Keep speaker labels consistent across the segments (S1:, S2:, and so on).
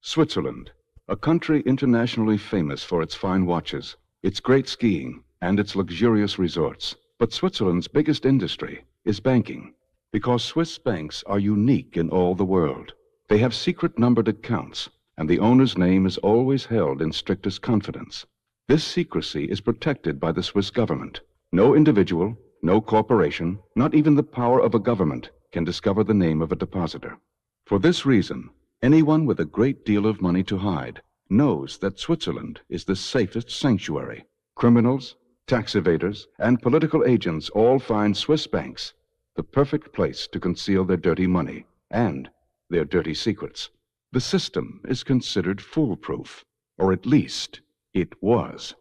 S1: Switzerland, a country internationally famous for its fine watches, its great skiing, and its luxurious resorts. But Switzerland's biggest industry is banking, because Swiss banks are unique in all the world. They have secret numbered accounts, and the owner's name is always held in strictest confidence. This secrecy is protected by the Swiss government. No individual, no corporation, not even the power of a government can discover the name of a depositor. For this reason, anyone with a great deal of money to hide knows that Switzerland is the safest sanctuary. Criminals, tax evaders, and political agents all find Swiss banks the perfect place to conceal their dirty money and their dirty secrets. The system is considered foolproof, or at least it was.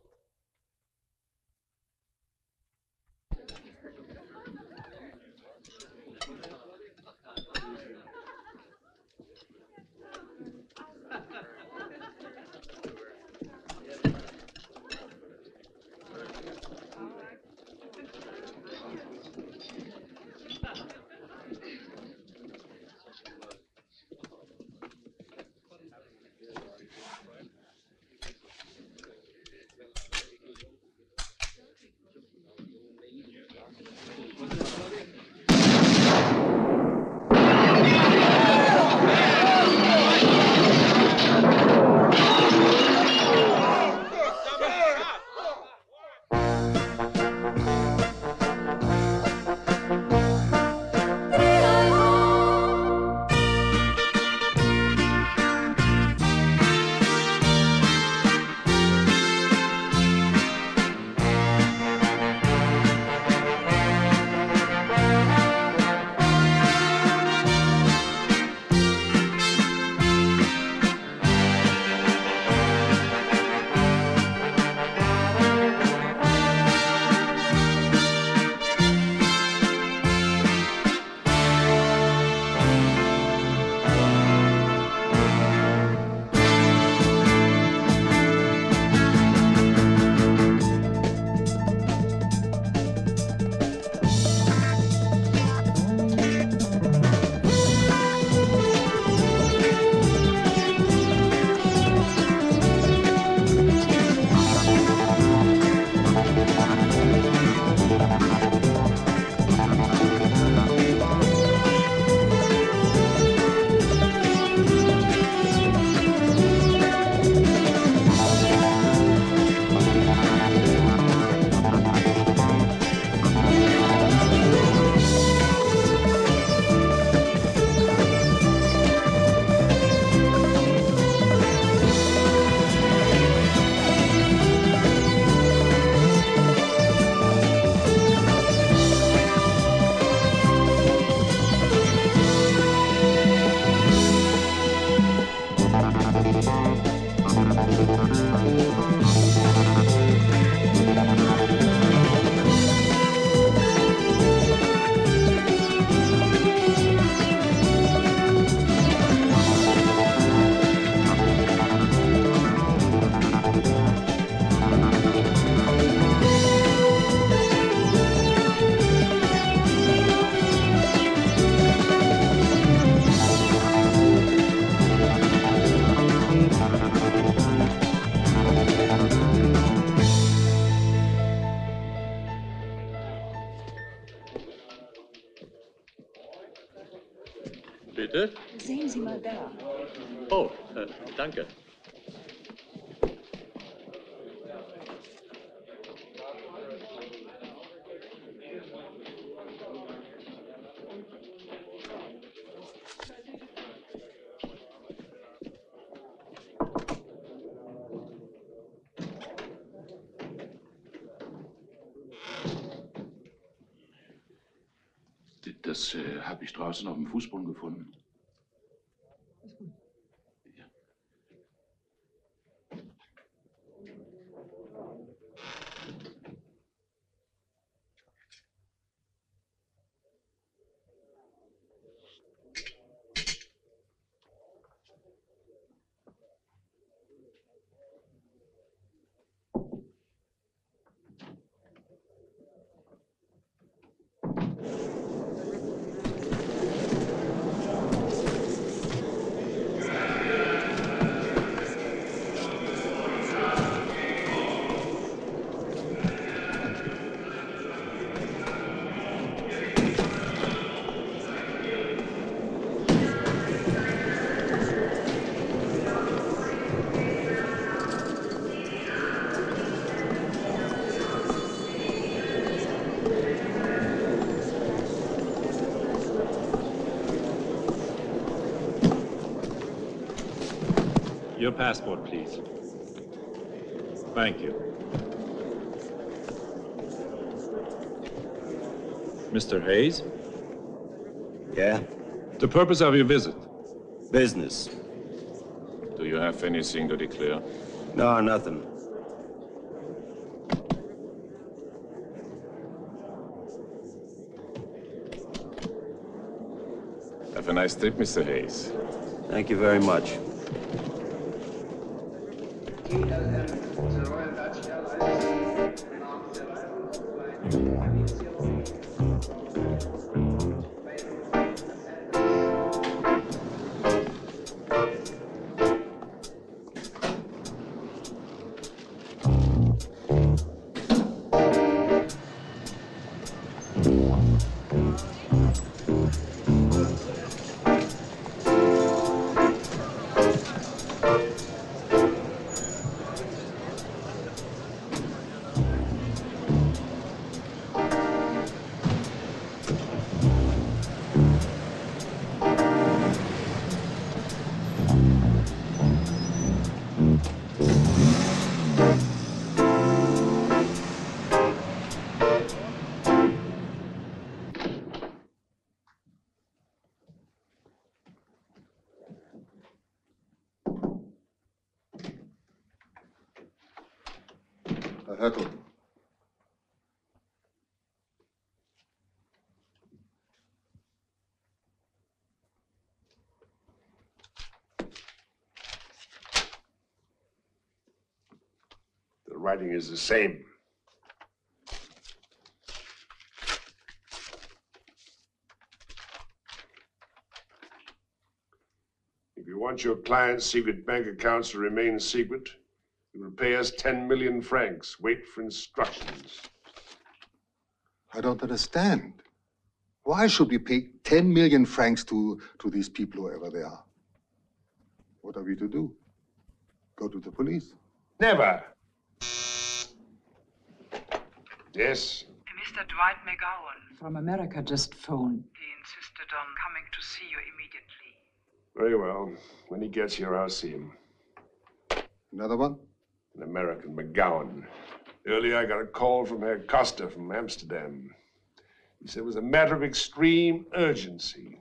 S2: Bitte?
S3: Sehen Sie mal da.
S2: Oh, danke.
S4: Das habe ich draußen auf dem Fußboden gefunden. Ja.
S2: Your passport, please. Thank you. Mr. Hayes?
S3: Yeah?
S2: The purpose of your visit?
S3: Business.
S4: Do you have anything to declare?
S3: No, nothing.
S4: Have a nice trip, Mr. Hayes.
S3: Thank you very much.
S5: Arnold.
S6: The writing is the same. If you want your client's secret bank accounts to remain secret, you will pay us 10 million francs. Wait for instructions.
S5: I don't understand. Why should we pay 10 million francs to these people, whoever they are? What are we to do? Go to the police?
S6: Never. Yes?
S7: Mr. Dwight McGowan from America just phoned. He insisted on coming to see you immediately.
S6: Very well. When he gets here, I'll see him.
S5: Another one?
S6: An American, McGowan. Earlier, I got a call from Herr Costa from Amsterdam. He said it was a matter of extreme urgency.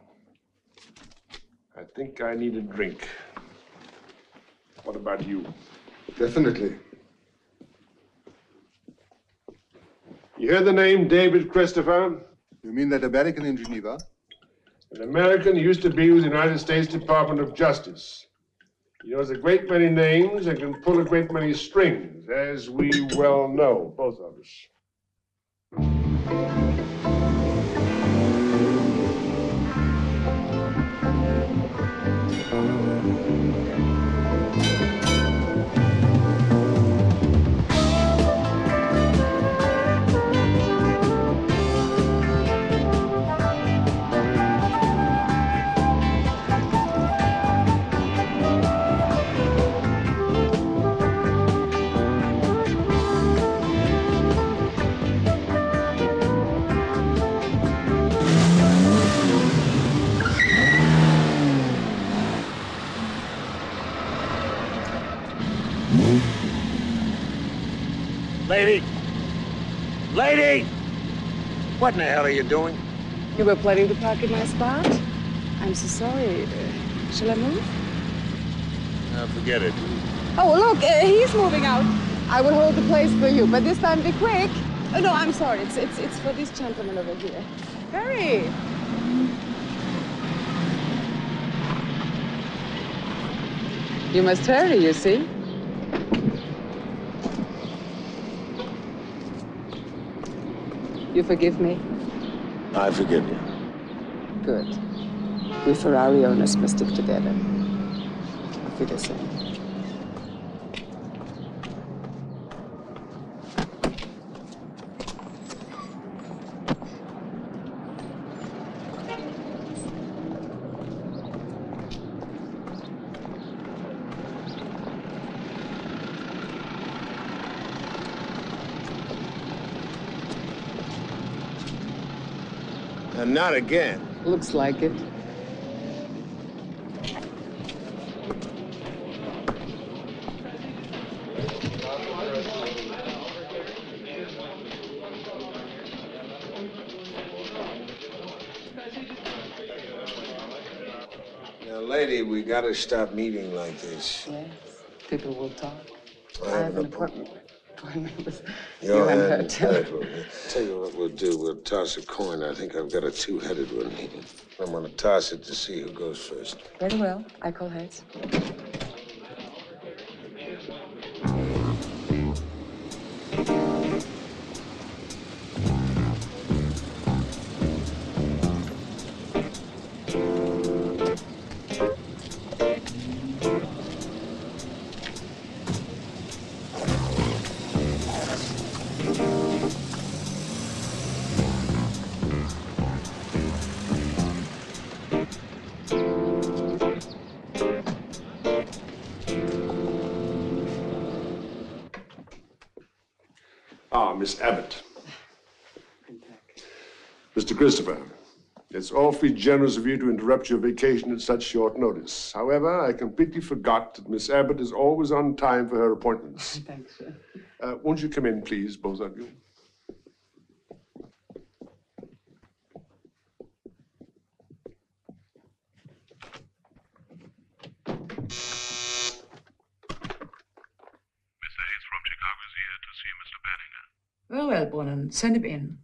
S6: I think I need a drink. What about you?
S5: Definitely.
S6: You hear the name David Christopher?
S5: You mean that American in Geneva?
S6: An American who used to be with the United States Department of Justice. He knows a great many names and can pull a great many strings, as we well know, both of us.
S8: Lady! Lady! What in the hell are you doing?
S7: You were planning to park in my spot? I'm so sorry. Shall I move?
S8: Forget it.
S7: Oh, look, he's moving out. I will hold the place for you, but this time be quick. Oh, no, I'm sorry. It's for this gentleman over here. Hurry! You must hurry, you see. You forgive me?
S8: I forgive you.
S7: Good. We Ferrari owners must stick together. Auf Wiedersehen.
S8: And not again.
S7: Looks like it.
S8: lady, we gotta stop meeting like this.
S7: Yes, people will talk.
S8: I have an appointment.
S7: With
S8: Your
S7: and
S8: hand
S7: her.
S8: Tell you what we'll do. We'll toss a coin. I think I've got a two-headed one. I'm gonna toss it to see who goes first.
S7: Very well. I call heads.
S6: Ah, Miss Abbott. Mr. Christopher, it's awfully generous of you to interrupt your vacation at such short notice. However, I completely forgot that Miss Abbott is always on time for her appointments.
S7: Thanks, sir.
S6: Won't you come in, please, both of you?
S9: Very well, Brunnen. Send him in.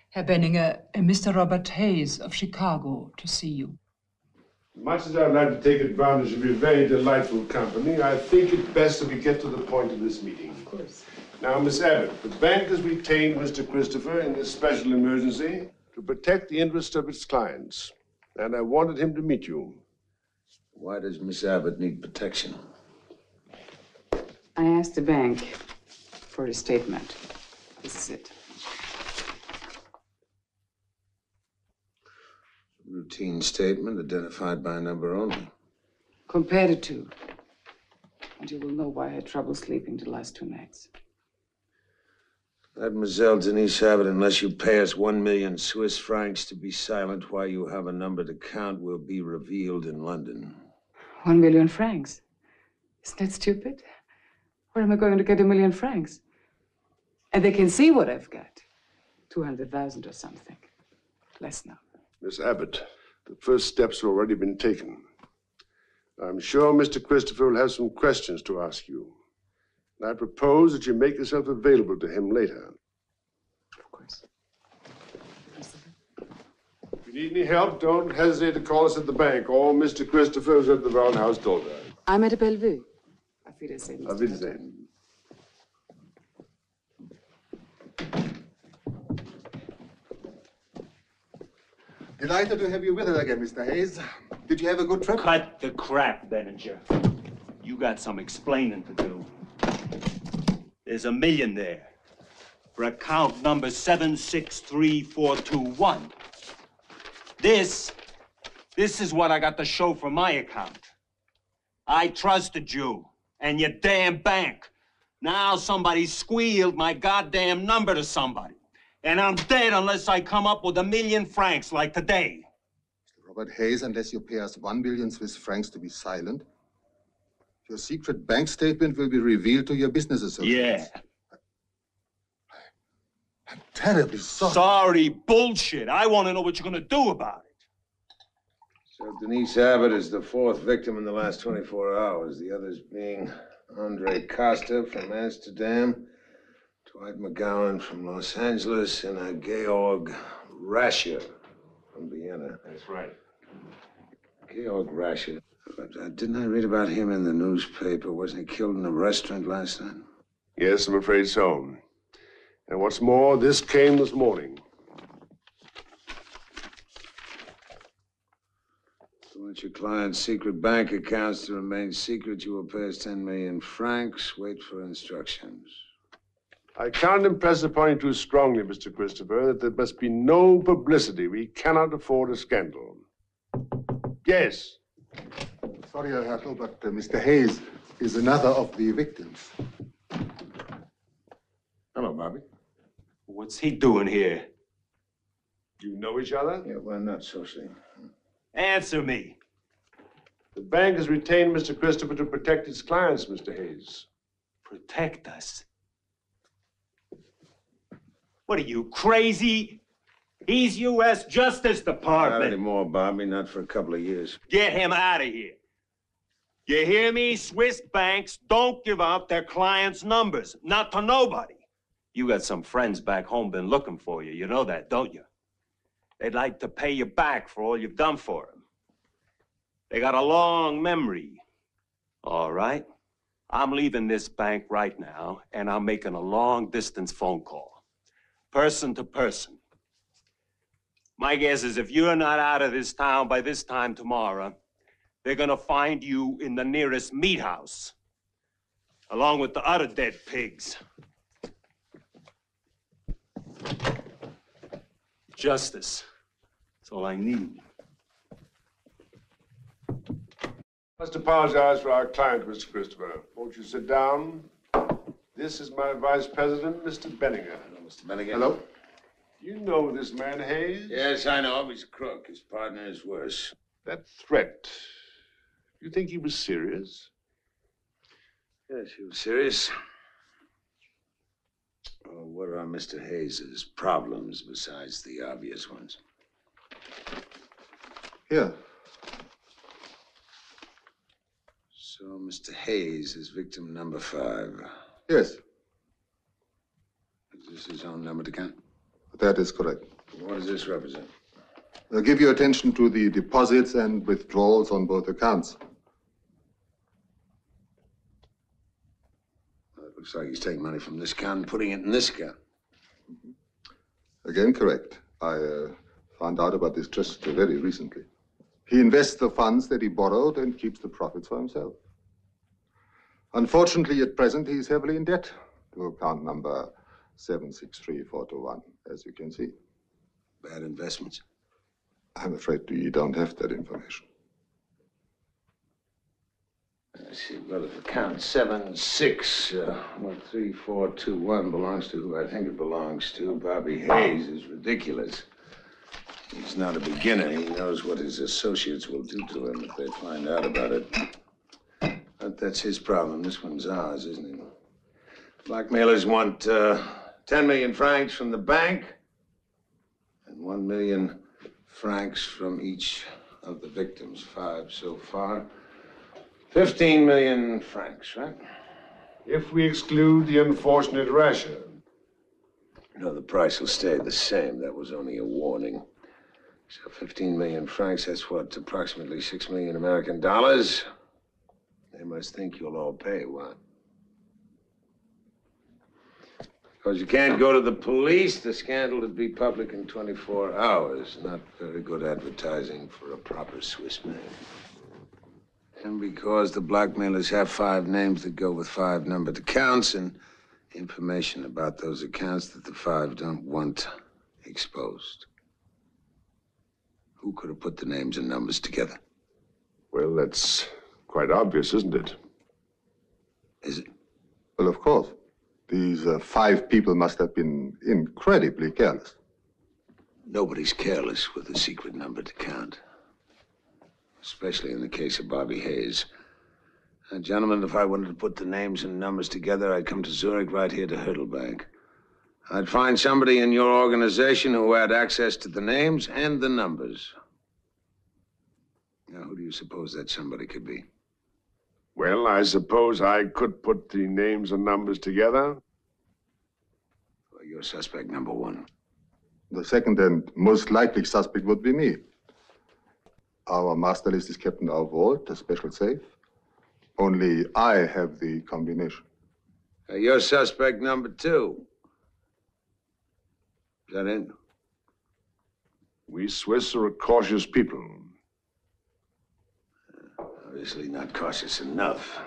S9: Herr Benninger, Mr. Robert Hayes of Chicago to see you.
S6: Much as I'd like to take advantage of your very delightful company, I think it best that we get to the point of this meeting.
S7: Of course.
S6: Now, Miss Abbott, the bank has retained Mr. Christopher in this special emergency to protect the interests of its clients, and I wanted him to meet you.
S8: Why does Miss Abbott need protection?
S7: I asked the bank for a statement. This is it.
S8: Routine statement identified by number only.
S7: Compare the two, and you will know why I had trouble sleeping the last 2 nights.
S8: Mademoiselle Denise Abbott, unless you pay us 1 million Swiss francs to be silent while you have a number to count, will be revealed in London.
S7: 1 million francs? Isn't that stupid? Where am I going to get 1 million francs? And they can see what I've got. 200,000 or something. Less now.
S6: Miss Abbott, the first steps have already been taken. I'm sure Mr. Christopher will have some questions to ask you. And I propose that you make yourself available to him later.
S7: Of course.
S6: If you need any help, don't hesitate to call us at the bank or Mr. Christopher is at the Roundhouse Daughter.
S7: I'm at Bellevue. Auf Wiedersehen.
S6: Auf Wiedersehen.
S5: Delighted to have you with us again, Mr. Hayes. Did you have a good trip?
S10: Cut the crap, Berger. You got some explaining to do. There's $1 million there for account number 763421. This is what I got to show for my account. I trusted you and your damn bank. Now somebody squealed my goddamn number to somebody. And I'm dead unless I come up with 1 million francs like today.
S5: Mr. Robert Hayes, unless you pay us 1 billion Swiss francs to be silent, your secret bank statement will be revealed to your business associates.
S10: Yeah.
S5: I'm terribly sorry.
S10: Sorry, bullshit. I want to know what you're going to do about it.
S8: So Denise Abbott is the 4th victim in the last 24 hours. The others being Andre Costa from Amsterdam, Dwight McGowan from Los Angeles, and Georg Rascher from Vienna.
S10: That's right.
S8: Georg Rascher. But, didn't I read about him in the newspaper? Wasn't he killed in a restaurant last night?
S6: Yes, I'm afraid so. And what's more, this came this morning.
S8: So want your client's secret bank accounts to remain secret, you will pay us 10 million francs. Wait for instructions.
S6: I can't impress upon you too strongly, Mr. Christopher, that there must be no publicity. We cannot afford a scandal. Yes.
S5: Sorry, Herr Hertel, but Mr. Hayes is another of the victims.
S6: Hello, Bobby.
S10: What's he doing here?
S6: You know each other?
S8: Yeah, well, not socially.
S10: Answer me.
S6: The bank has retained Mr. Christopher to protect its clients, Mr. Hayes.
S10: Protect us? What are you, crazy? He's U.S. Justice
S8: Not
S10: Department.
S8: anymore, Bobby. Not for a couple of years.
S10: Get him out of here. You hear me? Swiss banks don't give out their clients' numbers. Not to nobody. You got some friends back home been looking for you. You know that, don't you? They'd like to pay you back for all you've done for them. They got a long memory. All right? I'm leaving this bank right now, and I'm making a long-distance phone call. Person to person. My guess is if you're not out of this town by this time tomorrow, they're gonna find you in the nearest meat house, along with the other dead pigs. Justice. That's all I need.
S6: Must apologize for our client, Mr. Christopher. Won't you sit down? This is my vice president, Mr. Berger.
S8: Hello, Mr. Berger.
S6: Hello. You know this man, Hayes?
S8: Yes, I know. He's a crook. His partner is worse.
S6: That threat, you think he was serious?
S8: Yes, he was serious. Oh, what are Mr. Hayes's problems besides the obvious ones?
S5: Here.
S8: So, Mr. Hayes is victim number 5.
S5: Yes,
S8: Is this his own numbered account?
S5: that is correct.
S8: What does this represent?
S5: Give your attention to the deposits and withdrawals on both accounts.
S8: It looks like he's taking money from this account and putting it in this account.
S5: Again, correct. I found out about this just very recently. He invests the funds that he borrowed and keeps the profits for himself. Unfortunately, at present, he's heavily in debt to account number 763421, as you can see.
S8: Bad investments.
S5: I'm afraid you don't have that information.
S8: I see. Well, if account 763421 belongs to who I think it belongs to, Bobby Hayes, is ridiculous. He's not a beginner. He knows what his associates will do to him if they find out about it. But that's his problem. This one's ours, isn't it? Blackmailers want 10 million francs from the bank and 1 million francs from each of the victims. 5 so far. 15 million francs, right?
S6: If we exclude the unfortunate rasher.
S8: No, the price will stay the same. That was only a warning. So 15 million francs, that's what, approximately 6 million American dollars? They must think you'll all pay, what? Because you can't go to the police, the scandal would be public in 24 hours. Not very good advertising for a proper Swiss man. And because the blackmailers have 5 names that go with 5 numbered accounts and information about those accounts that the 5 don't want exposed. Who could have put the names and numbers together?
S6: Well, that's quite obvious, isn't it?
S8: Is it?
S5: Well, of course. These 5 people must have been incredibly careless.
S8: Nobody's careless with a secret numbered account. Especially in the case of Bobby Hayes. Gentlemen, if I wanted to put the names and numbers together, I'd come to Zurich right here to Hürtelbank. I'd find somebody in your organization who had access to the names and the numbers. Now, who do you suppose that somebody could be?
S6: Well, I suppose I could put the names and numbers together.
S8: Well, you're suspect number 1.
S5: The second and most likely suspect would be me. Our master list is kept in our vault, a special safe. Only I have the combination.
S8: You're suspect number 2. Is that it?
S6: We Swiss are a cautious people.
S8: Obviously not cautious enough.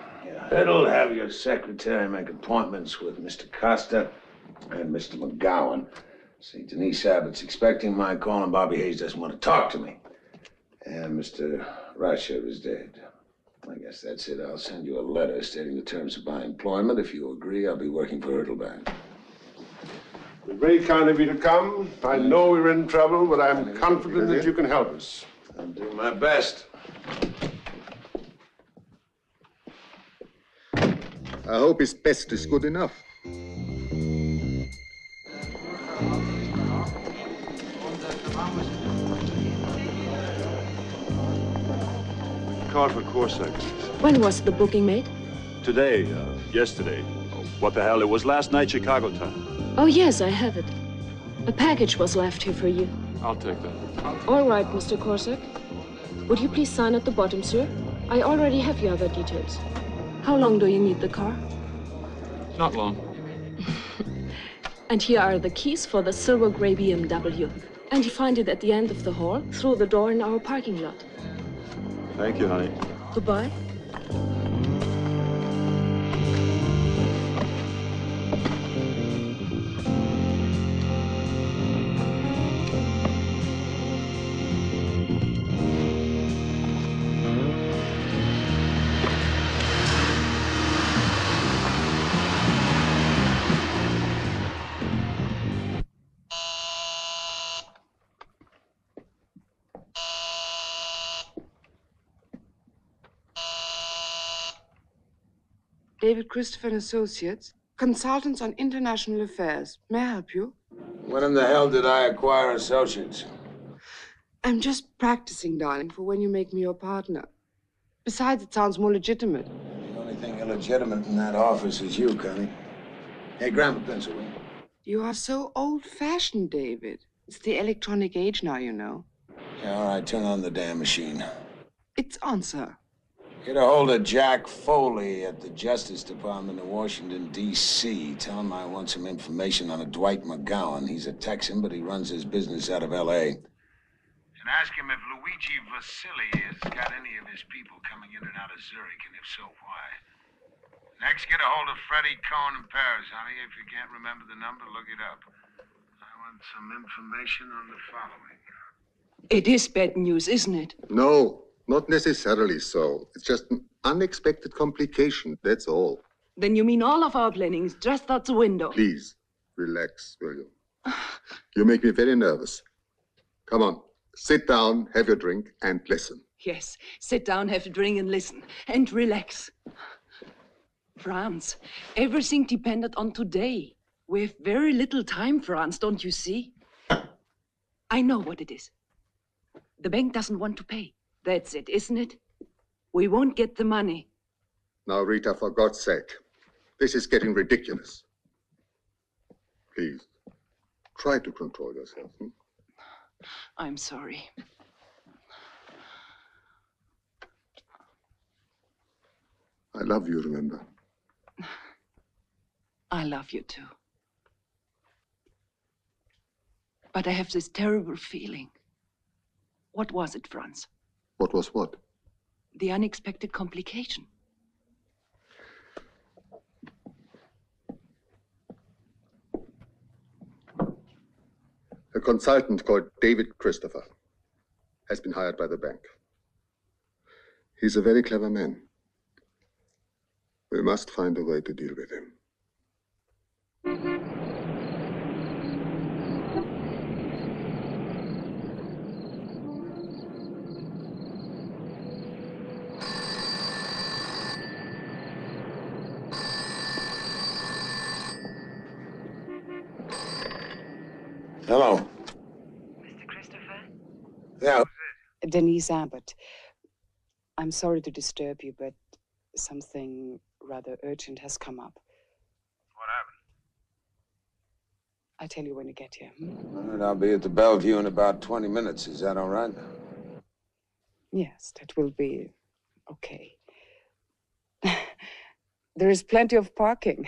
S8: It'll have your secretary make appointments with Mr. Costa and Mr. McGowan. See, Denise Abbott's expecting my call, and Bobby Hayes doesn't want to talk to me. And Mr. Rasher is dead. I guess that's it. I'll send you a letter stating the terms of my employment. If you agree, I'll be working for Hürtelbank.
S6: It's very kind of you to come. I know we're in trouble, but I'm confident that you can help us.
S8: I'll do my best.
S5: I hope his best is good enough.
S11: Card for Corsac.
S12: When was the booking made?
S11: Today, yesterday. Oh, what the hell? It was last night, Chicago time.
S12: Oh, yes, I have it. A package was left here for you.
S4: I'll take that.
S12: All right, Mr. Corsac. Would you please sign at the bottom, sir? I already have your other details. How long do you need the car?
S4: Not long.
S12: And here are the keys for the silver gray BMW. And you find it at the end of the hall, through the door in our parking lot.
S11: Thank you, honey.
S12: Goodbye.
S7: David Christopher and Associates, consultants on international affairs. May I help you?
S8: When in the hell did I acquire associates?
S7: I'm just practicing, darling, for when you make me your partner. Besides, it sounds more legitimate.
S8: The only thing illegitimate in that office is you, Connie. Hey, grab a pencil, will you?
S7: You are so old-fashioned, David. It's the electronic age now, you know.
S8: Yeah, all right, turn on the damn machine.
S7: It's on, sir.
S8: Get a hold of Jack Foley at the Justice Department in Washington, D.C. Tell him I want some information on a Dwight McGowan. He's a Texan, but he runs his business out of L.A. And ask him if Luigi Vasili has got any of his people coming in and out of Zurich, and if so, why. Next, get a hold of Freddie Cohen in Paris, honey. If you can't remember the number, look it up. I want some information on the following.
S9: It is bad news, isn't it?
S5: No, not necessarily so. It's just an unexpected complication, that's all.
S9: Then you mean all of our planning is just out the window?
S5: Please, relax, will you? You make me very nervous. Come on, sit down, have your drink, and listen.
S9: Yes, sit down, have a drink, and listen, and relax. Franz, everything depended on today. We have very little time, Franz, don't you see? I know what it is. The bank doesn't want to pay. That's it, isn't it? We won't get the money.
S5: Now, Rita, for God's sake, this is getting ridiculous. Please, try to control yourself.
S9: I'm sorry.
S5: I love you, remember?
S9: I love you too. But I have this terrible feeling. What was it, Franz?
S5: What was what?
S9: The unexpected complication.
S5: A consultant called David Christopher has been hired by the bank. He's a very clever man. We must find a way to deal with him.
S8: Hello.
S7: Mr. Christopher?
S8: Yeah.
S7: Denise Abbott. I'm sorry to disturb you, but something rather urgent has come up.
S8: What happened?
S7: I'll tell you when you get here.
S8: All right, I'll be at the Bellevue in about 20 minutes. Is that all right?
S7: Yes, that will be okay. There is plenty of parking.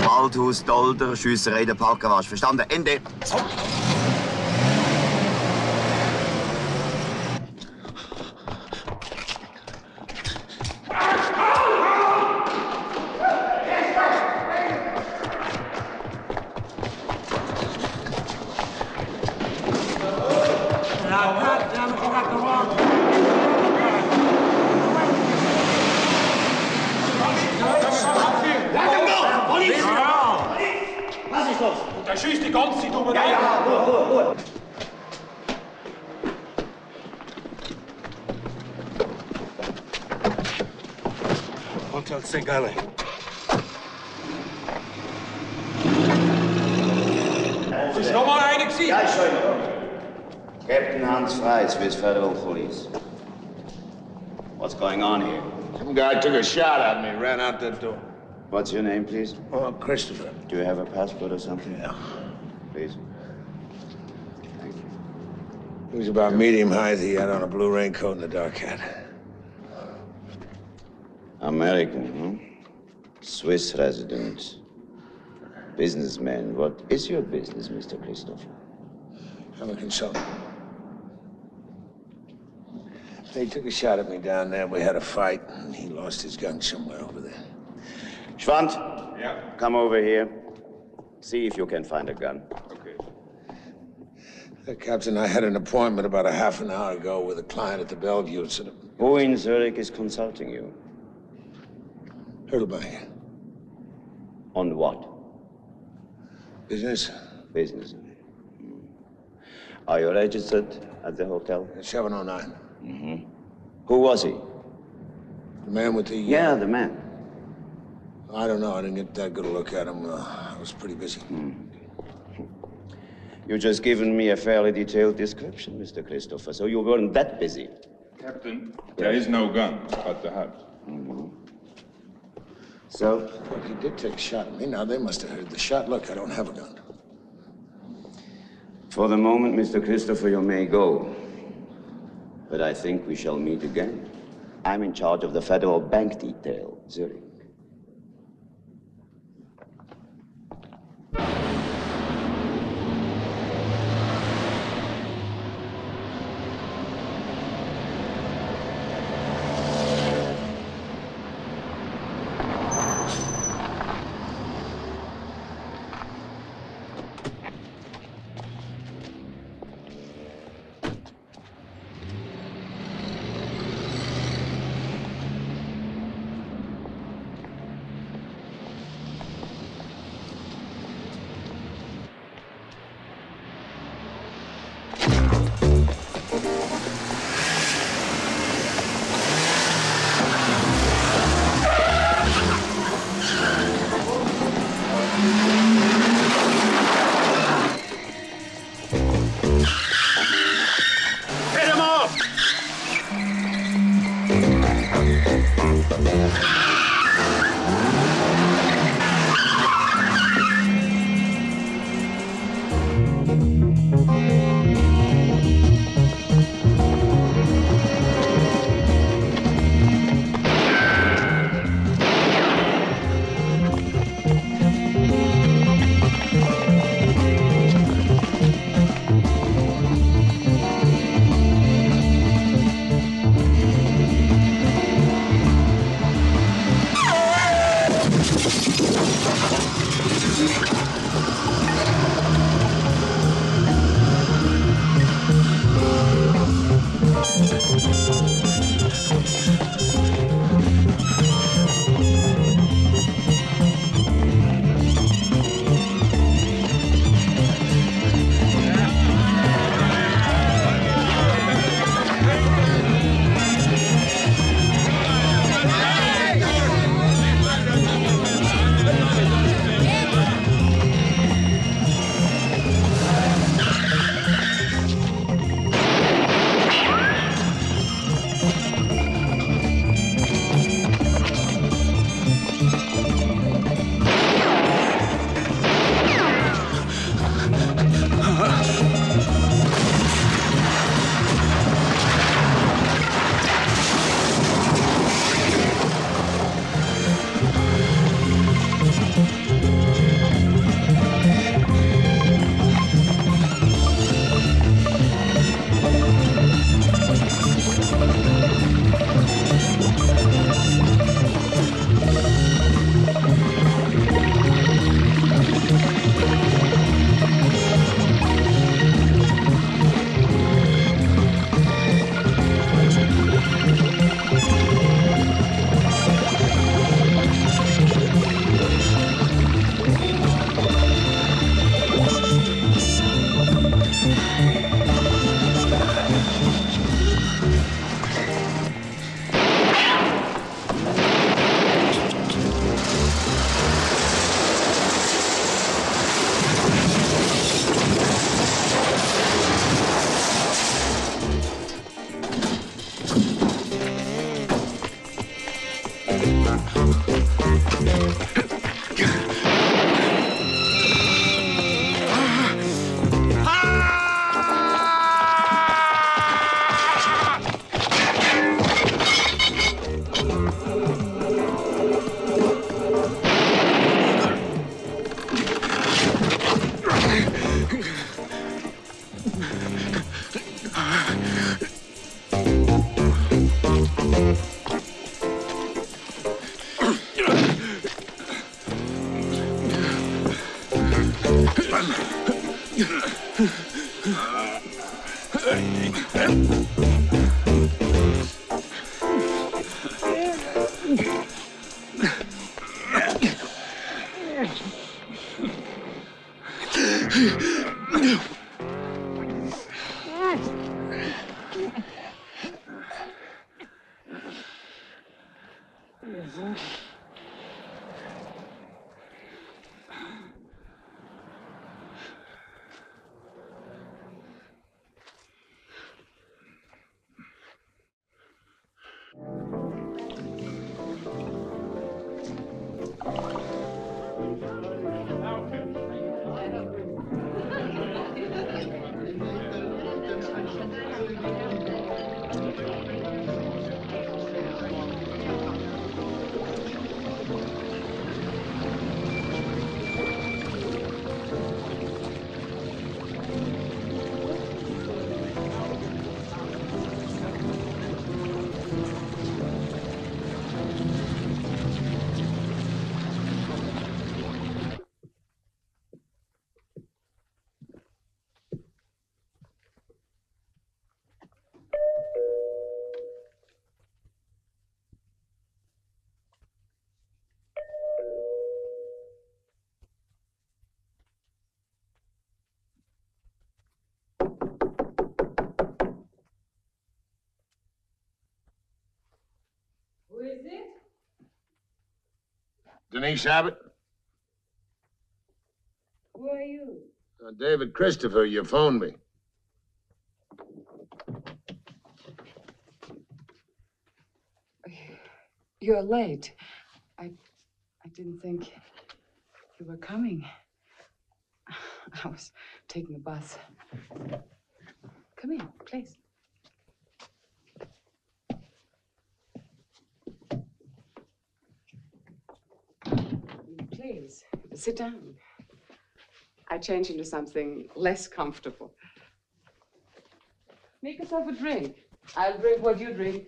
S13: Waldhaus, Dolder, Schiesserei, der Parkgarage. Verstanden? Ende.
S14: Der schießt die ganze Zeit um den
S13: Ruhe.
S10: Hotel St. Gallen.
S14: Es ist noch mal einer gewesen.
S13: Ja, schön. Captain Hans Frey, Swiss Federal Police. What's going on here?
S8: Some guy took a shot at me, ran out that door.
S13: What's your name, please?
S8: Oh, Christopher.
S13: Do you have a passport or something?
S8: Yeah.
S13: Please. Thank you.
S8: He was about medium height. He had on a blue raincoat and a dark hat.
S13: American, huh? Swiss resident. Businessman. What is your business, Mr. Christopher?
S8: I'm a consultant. They took a shot at me down there. We had a fight, and he lost his gun somewhere over there.
S13: Schwand?
S2: Yeah.
S13: Come over here. See if you can find a gun.
S2: Okay.
S8: Captain, I had an appointment about a half an hour ago with a client at the Bellevue. So
S13: Who in Zurich is consulting you?
S8: Berger.
S13: On what?
S8: Business?
S13: Business. Are you registered at the hotel?
S8: 709.
S13: Mm-hmm. Who was he?
S8: The man with the...
S13: Yeah, the man.
S8: I don't know. I didn't get that good a look at him. I was pretty busy.
S13: You've just given me a fairly detailed description, Mr. Christopher, so you weren't that busy.
S2: Captain, there is no gun at the house.
S13: Mm-hmm. So?
S8: Look, he did take a shot at me. Now, they must have heard the shot. Look, I don't have a gun.
S13: For the moment, Mr. Christopher, you may go. But I think we shall meet again. I'm in charge of the Federal Bank detail, Zurich.
S7: Who is it?
S8: Denise Abbott?
S7: Who are you?
S8: David Christopher, you phoned me.
S7: You're late. I didn't think you were coming. I was taking a bus. Come in, please. Please, sit down. I changed into something less comfortable. Make yourself a drink. I'll drink what you drink.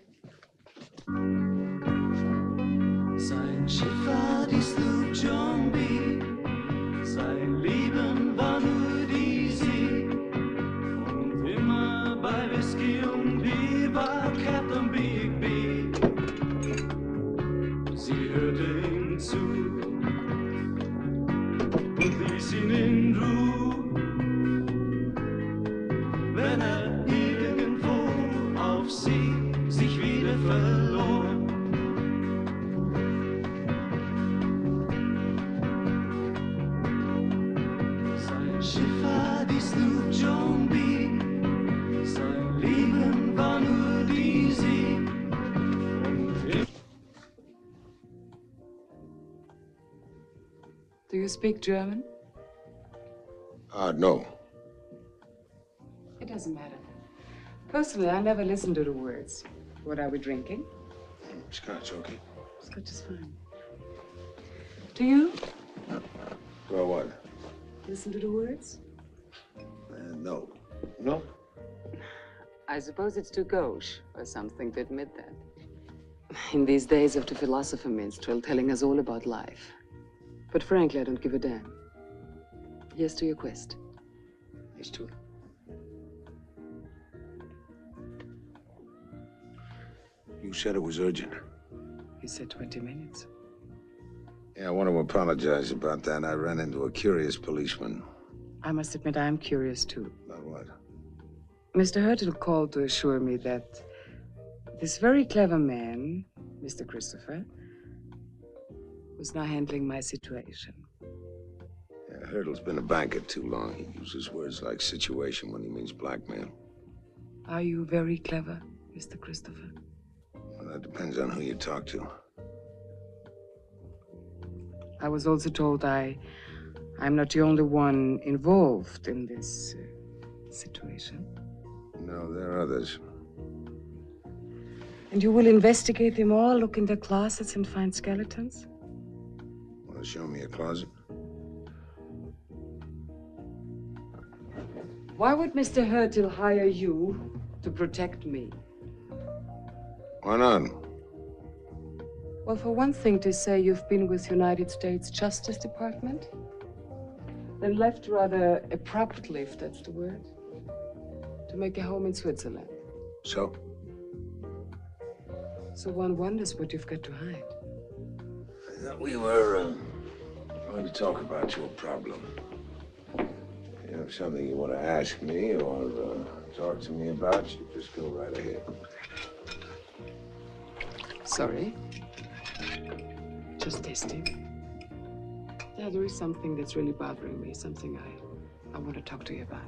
S15: Sein Schiff war die Sloop John B. Sein Leben war nur die See. Und immer bei Whisky und Bier war Captain Big B. Sie hörte ihm zu und ließ ihn in Ruhe, wenn irgendwo auf See sich wieder verlor. Sein Schiff war die Sloop John B. Sein Leben war nur die See.
S7: Do you speak German?
S8: No.
S7: It doesn't matter. Personally, I never listen to the words. What are we drinking?
S8: Scotch, okay.
S7: Scotch is fine. Do you
S8: Well, what?
S7: listen to the words?
S8: No. No?
S7: I suppose it's too gauche or something to admit that. In these days of the philosopher minstrel telling us all about life. But frankly, I don't give a damn. Here's to your quest.
S8: Here's to it. You said it was urgent.
S7: You said 20 minutes.
S8: Yeah, I want to apologize about that. I ran into a curious policeman.
S7: I must admit, I'm curious too.
S8: About what?
S7: Mr. Hurtle called to assure me that this very clever man, Mr. Christopher, was now handling my situation.
S8: Yeah, Hurtle's been a banker too long. He uses words like situation when he means blackmail.
S7: Are you very clever, Mr. Christopher?
S8: Well, that depends on who you talk to.
S7: I was also told I'm not the only one involved in this situation.
S8: No, there are others.
S7: And you will investigate them all, look in their closets and find skeletons?
S8: Want to show me a closet?
S7: Why would Mr. Hurtle hire you to protect me?
S8: Why not?
S7: Well, for one thing, to say you've been with United States Justice Department. Then left rather abruptly, if that's the word, to make a home in Switzerland.
S8: So?
S7: So one wonders what you've got to hide.
S8: I thought we were going to talk about your problem. You have something you want to ask me or talk to me about, you just go right ahead.
S7: Sorry. Just testing. Yeah, there is something that's really bothering me, something I want to talk to you about.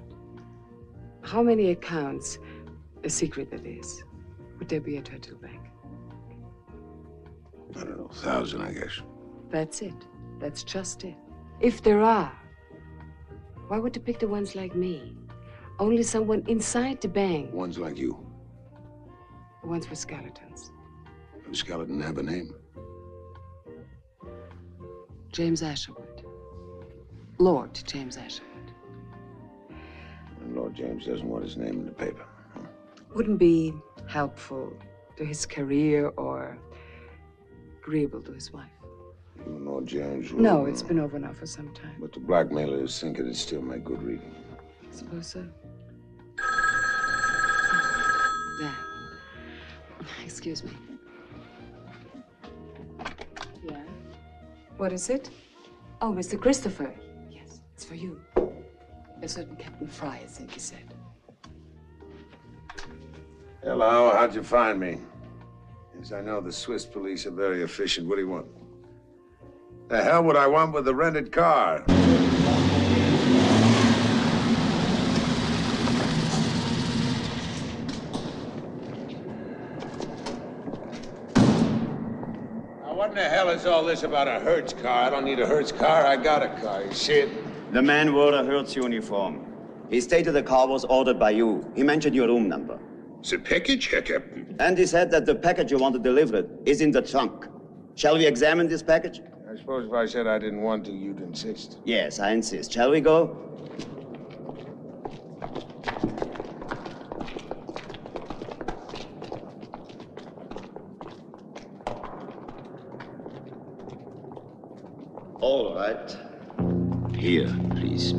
S7: How many accounts, a secret that is, would there be at Hotel Bank?
S8: I don't know, 1,000, I guess.
S7: That's it. That's just it. If there are, why would they pick the ones like me? Only someone inside the bank.
S8: Ones like you.
S7: The ones with skeletons.
S8: Does a skeleton have a name?
S7: James Asherwood. Lord James Asherwood.
S8: And Lord James doesn't want his name in the paper.
S7: Wouldn't be helpful to his career or agreeable to his wife.
S8: You and Lord James will,
S7: No, it's been over now for some time.
S8: But the blackmailers think it'd still make good reading.
S7: I suppose so. There. Excuse me. Yeah? What is it? Oh, Mr. Christopher. Yes, it's for you. A certain Captain Fry, I think he said.
S8: Hello, how'd you find me? Yes, I know the Swiss police are very efficient. What do you want? The hell would I want with a rented car? Now, what in the hell is all this about a Hertz car? I don't need a Hertz car. I got a car. You see it?
S13: The man wore a Hertz uniform. He stated the car was ordered by you. He mentioned your room number.
S8: It's a package, Herr Captain.
S13: And he said that the package you want to deliver is in the trunk. Shall we examine this package?
S8: I suppose if I said I didn't want to, you'd insist.
S13: Yes, I insist. Shall we go? All right. Here, please.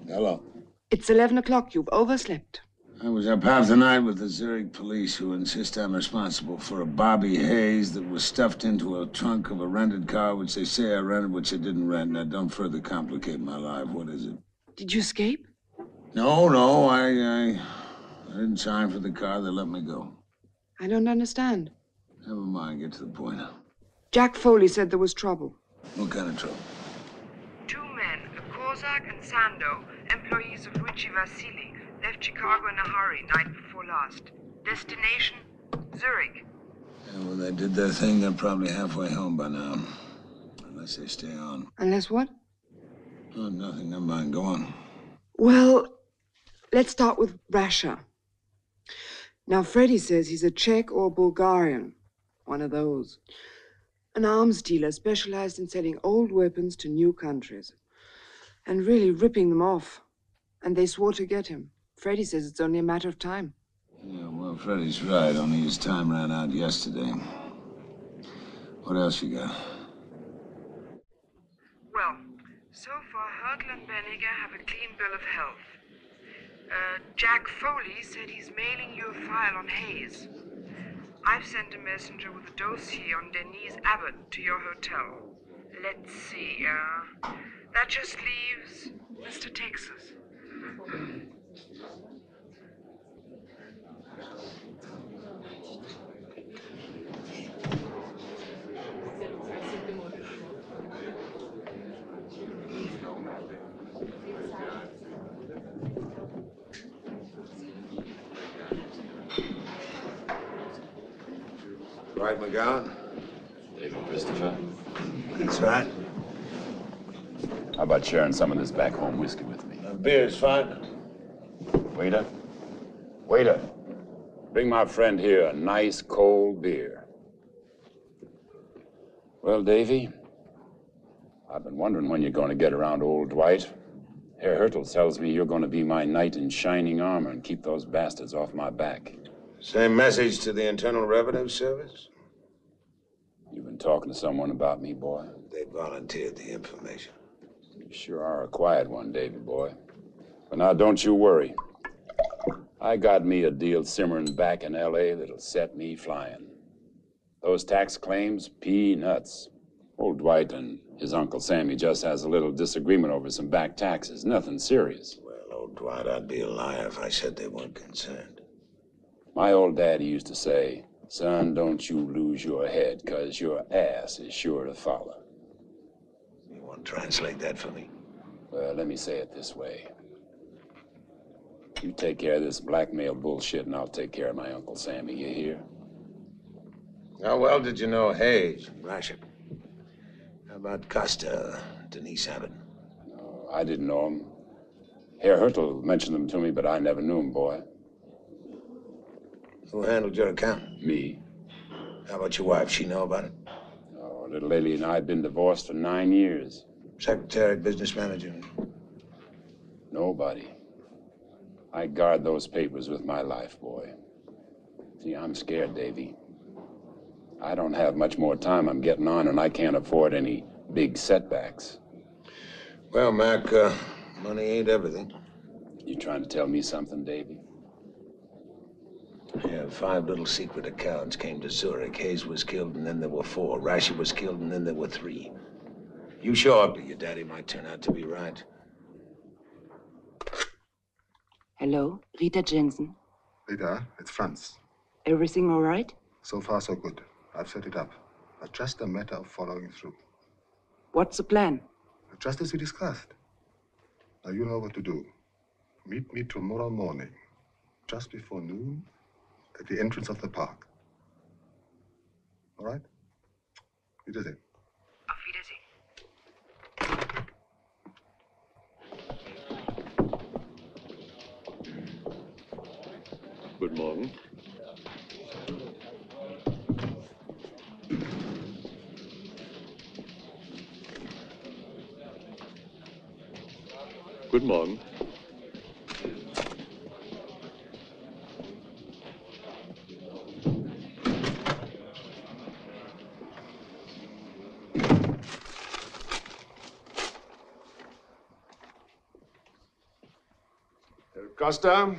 S8: Hello.
S7: It's 11 o'clock. You've overslept.
S8: I was up half the night with the Zurich police who insist I'm responsible for a Bobby Hayes that was stuffed into a trunk of a rented car, which they say I rented, which I didn't rent. Now, don't further complicate my life. What is it?
S7: Did you escape?
S8: No, I didn't sign for the car. They let me go.
S7: I don't understand.
S8: Never mind. Get to the point.
S7: Jack Foley said there was trouble.
S8: What kind of trouble?
S16: Two men, a Kozak and Sando, employees of Richie Vasily, left Chicago in a hurry night before last. Destination, Zurich.
S8: Yeah, well, they did their thing. They're probably halfway home by now. Unless they stay on.
S7: Unless what?
S8: Oh, nothing. Never mind. Go on.
S7: Well, let's start with Russia. Now, Freddie says he's a Czech or Bulgarian. One of those. An arms dealer specialized in selling old weapons to new countries. And really ripping them off. And they swore to get him. Freddie says it's only a matter of time.
S8: Yeah, well, Freddie's right. Only his time ran out yesterday. What else you got?
S16: Well, so far Hertel and Berger have a clean bill of health. Jack Foley said he's mailing you a file on Hayes. I've sent a messenger with a dossier on Denise Abbott to your hotel. Let's see, that just leaves Mr. Texas.
S8: Dwight McGowan?
S11: David Christopher.
S8: That's right.
S11: How about sharing some of this back home whiskey with me?
S8: Beer's fine.
S11: Waiter. Waiter. Bring my friend here a nice cold beer. Well, Davy, I've been wondering when you're going to get around to old Dwight. Herr Hertel tells me you're going to be my knight in shining armor and keep those bastards off my back.
S8: Same message to the Internal Revenue Service?
S11: You've been talking to someone about me, boy?
S8: They volunteered the information.
S11: You sure are a quiet one, Davy boy. But now don't you worry. I got me a deal simmering back in L.A. that'll set me flying. Those tax claims, peanuts. Old Dwight and his Uncle Sammy just has a little disagreement over some back taxes. Nothing serious.
S8: Well, old Dwight, I'd be a liar if I said they weren't concerned.
S11: My old daddy used to say, son, don't you lose your head, 'cause your ass is sure to follow.
S8: You want to translate that for me?
S11: Well, let me say it this way. You take care of this blackmail bullshit, and I'll take care of my Uncle Sammy. You hear?
S8: How well did you know Hayes, Rasher? How about Costa, Denise Abbott?
S11: No, I didn't know him. Herr Hertel mentioned them to me, but I never knew him, boy.
S8: Who handled your account?
S11: Me.
S8: How about your wife? She know about it?
S11: Oh, little lady and I have been divorced for 9 years.
S8: Secretary, business manager?
S11: Nobody. I guard those papers with my life, boy. See, I'm scared, Davy. I don't have much more time. I'm getting on, and I can't afford any big setbacks.
S8: Well, Mac, money ain't everything.
S11: You trying to tell me something, Davy?
S8: Yeah, 5 little secret accounts came to Zurich. Hayes was killed, and then there were 4. Rasher was killed, and then there were 3. You show up, your daddy might turn out to be right.
S9: Hello, Rita Janssen.
S5: Rita, it's Franz.
S9: Everything all right?
S5: So far, so good. I've set it up. But just a matter of following through.
S9: What's the plan?
S5: Just as we discussed. Now you know what to do. Meet me tomorrow morning, just before noon, at the entrance of the park. All right? Wiedersehen.
S16: Auf Wiedersehen.
S11: Guten Morgen. Guten Morgen.
S6: Costa,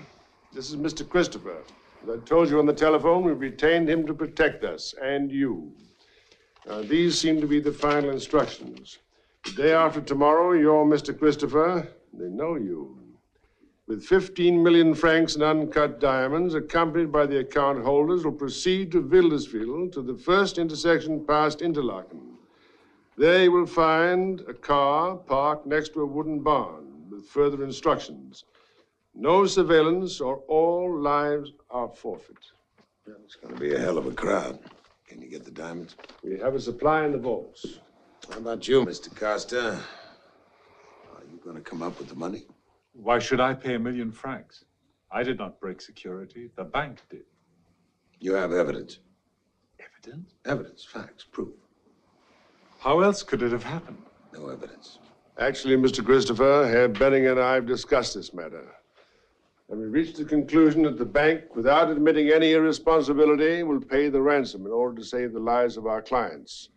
S6: this is Mr. Christopher. As I told you on the telephone, we've retained him to protect us and you. Now, these seem to be the final instructions. The day after tomorrow, you're Mr. Christopher. They know you. With 15 million francs in uncut diamonds, accompanied by the account holders, will proceed to Wilderswil to the first intersection past Interlaken. There you will find a car parked next to a wooden barn with further instructions. No surveillance or all lives are forfeit.
S8: Well, it's going to be a hell of a crowd. Can you get the diamonds?
S6: We have a supply in the vaults.
S8: How about you, Mr. Costa? Are you going to come up with the money?
S2: Why should I pay 1 million francs? I did not break security. The bank did.
S8: You have evidence.
S2: Evidence?
S8: Evidence, facts, proof.
S2: How else could it have happened?
S8: No evidence.
S6: Actually, Mr. Christopher, Herr Benning and I have discussed this matter. And we reached the conclusion that the bank, without admitting any irresponsibility, will pay the ransom in order to save the lives of our clients,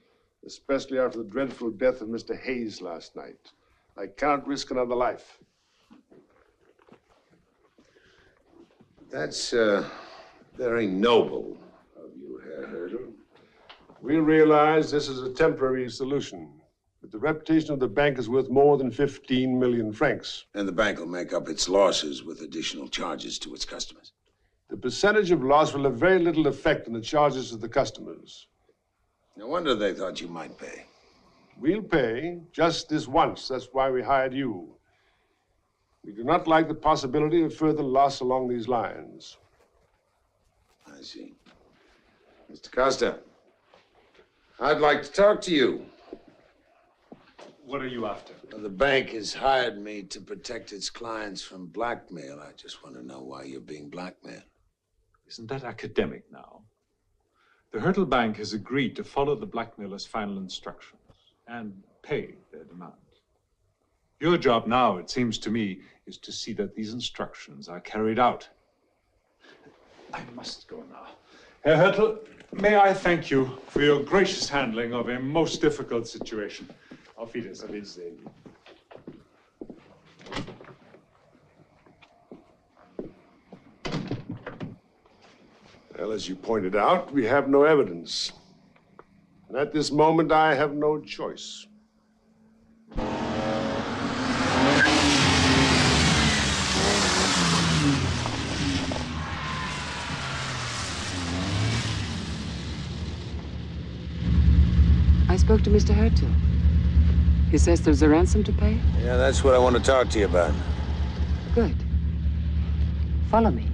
S6: especially after the dreadful death of Mr. Hayes last night. I cannot risk another life.
S8: That's very noble of you, Herr Hertel.
S6: We realize this is a temporary solution, but the reputation of the bank is worth more than 15 million francs.
S8: And the bank will make up its losses with additional charges to its customers.
S6: The percentage of loss will have very little effect on the charges of the customers.
S8: No wonder they thought you might pay.
S6: We'll pay just this once. That's why we hired you. We do not like the possibility of further loss along these lines.
S8: I see. Mr. Costa, I'd like to talk to you.
S2: What are you after?
S8: The bank has hired me to protect its clients from blackmail. I just want to know why you're being blackmailed.
S2: Isn't that academic now? The Hurtle Bank has agreed to follow the blackmailer's final instructions and pay their demand. Your job now, it seems to me, is to see that these instructions are carried out. I must go now. Herr Hurtle, may I thank you for your gracious handling of a most difficult situation. Auf Wiedersehen.
S6: Well, as you pointed out, we have no evidence. And at this moment, I have no choice.
S7: I spoke to Mr. Hurtle. He says there's a ransom to pay?
S8: Yeah, that's what I want to talk to you about.
S7: Good. Follow me.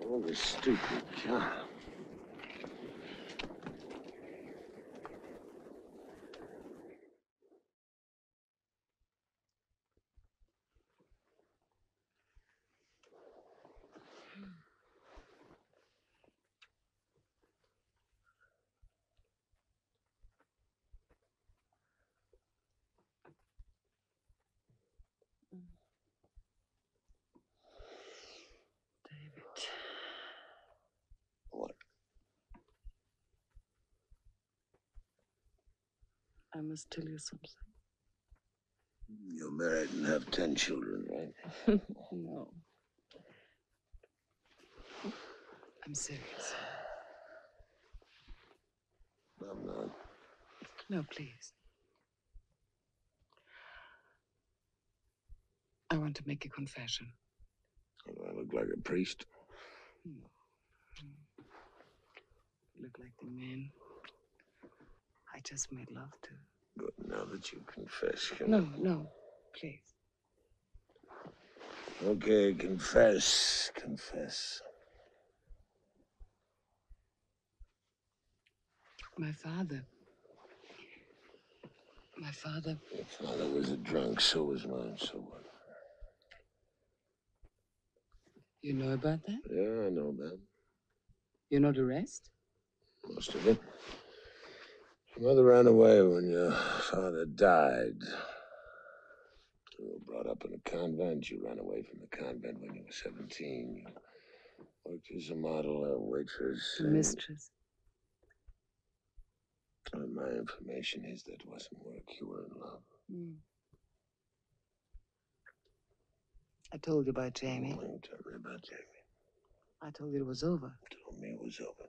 S8: Oh, this stupid car.
S7: I must tell you something.
S8: You're married and have 10 children, right?
S7: No. I'm serious.
S8: I'm not.
S7: No, please. I want to make a confession.
S8: Do I look like a priest?
S7: look like the man I just made love to.
S8: Good, now that you confess, can
S7: No, no, please.
S8: Okay, confess, confess.
S7: My father. My father.
S8: Your father was a drunk, so was mine, so what?
S7: You know about that?
S8: Yeah, I know that.
S7: You know the rest?
S8: Most of it. Your mother ran away when your father died. You were brought up in a convent. You ran away from the convent when you were 17. You worked as a model, a waitress.
S7: A mistress.
S8: And my information is that wasn't work. You were in love.
S7: Mm. I told you about Jamie.
S8: You told me about Jamie.
S7: I told you it was over.
S8: You told me it was over.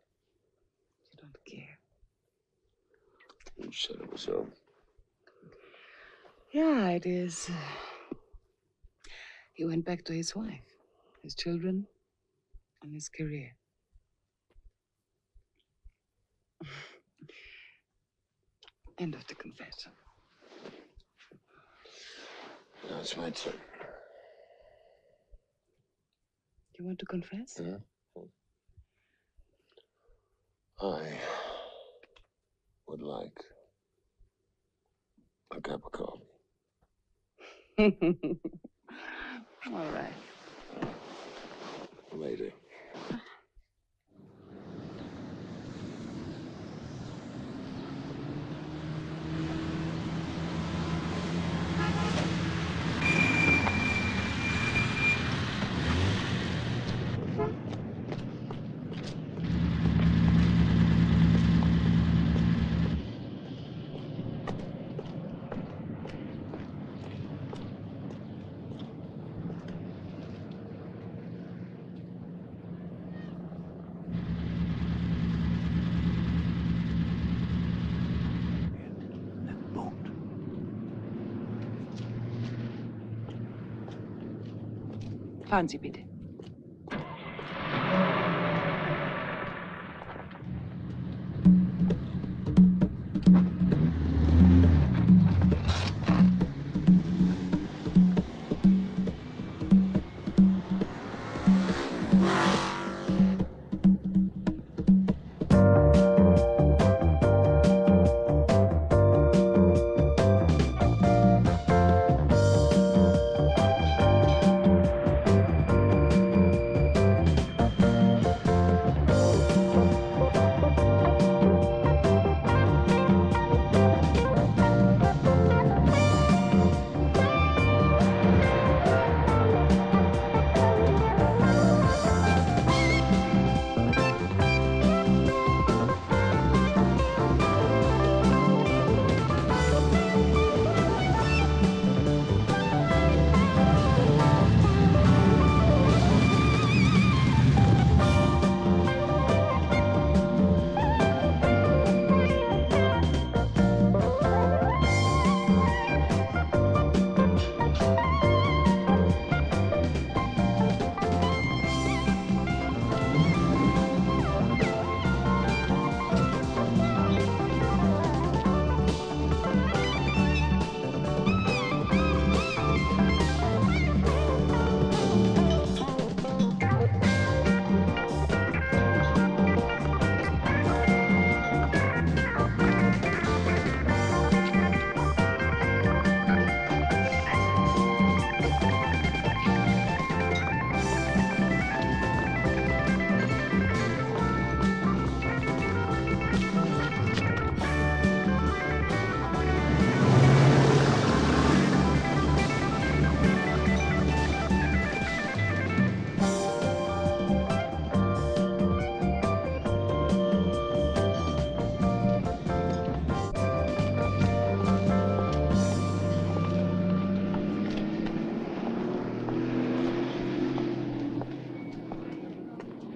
S7: You don't care.
S8: You said it was over.
S7: Yeah, it is. He went back to his wife, his children, and his career. End of the confession.
S8: Now it's my turn.
S7: You want to confess?
S8: Yeah. I would like a cup of coffee.
S7: All right.
S8: Later.
S9: Fahren Sie bitte.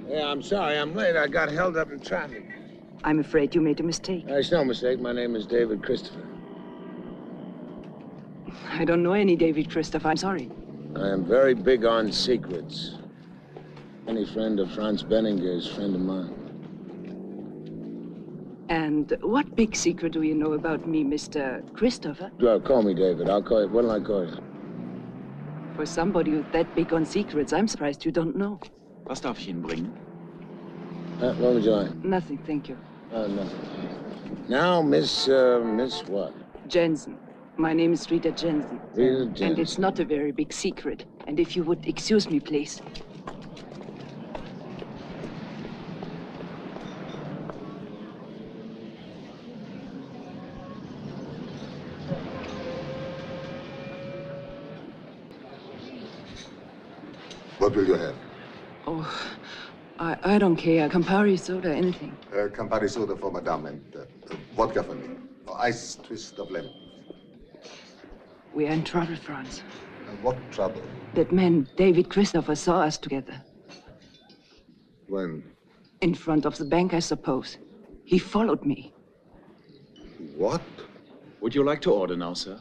S9: Yeah, I'm sorry I'm late. I got held up in traffic. I'm afraid you made a mistake.
S8: It's no mistake. My name is David Christopher.
S9: I don't know any David Christopher. I'm sorry.
S8: I am very big on secrets. Any friend of Franz Benninger's friend of mine.
S9: And what big secret do you know about me, Mr. Christopher?
S8: Well, call me David. I'll call you. What'll I call you?
S9: For somebody who's that big on secrets, I'm surprised you don't know.
S4: Was darf ich Ihnen bringen?
S8: What would you like?
S9: Nothing, thank you.
S8: Nothing. Now, Miss what?
S9: Janssen. My name is Rita Janssen.
S8: Rita Janssen.
S9: And it's not a very big secret. And if you would excuse me, please.
S5: What will you have?
S9: Oh, I don't care. Campari soda, anything.
S5: Campari soda for Madame and vodka for me. Ice twist of lemon.
S9: We are in trouble, Franz.
S5: What trouble?
S9: That man, David Christopher, saw us together.
S5: When?
S9: In front of the bank, I suppose. He followed me.
S5: What?
S4: Would you like to order now, sir?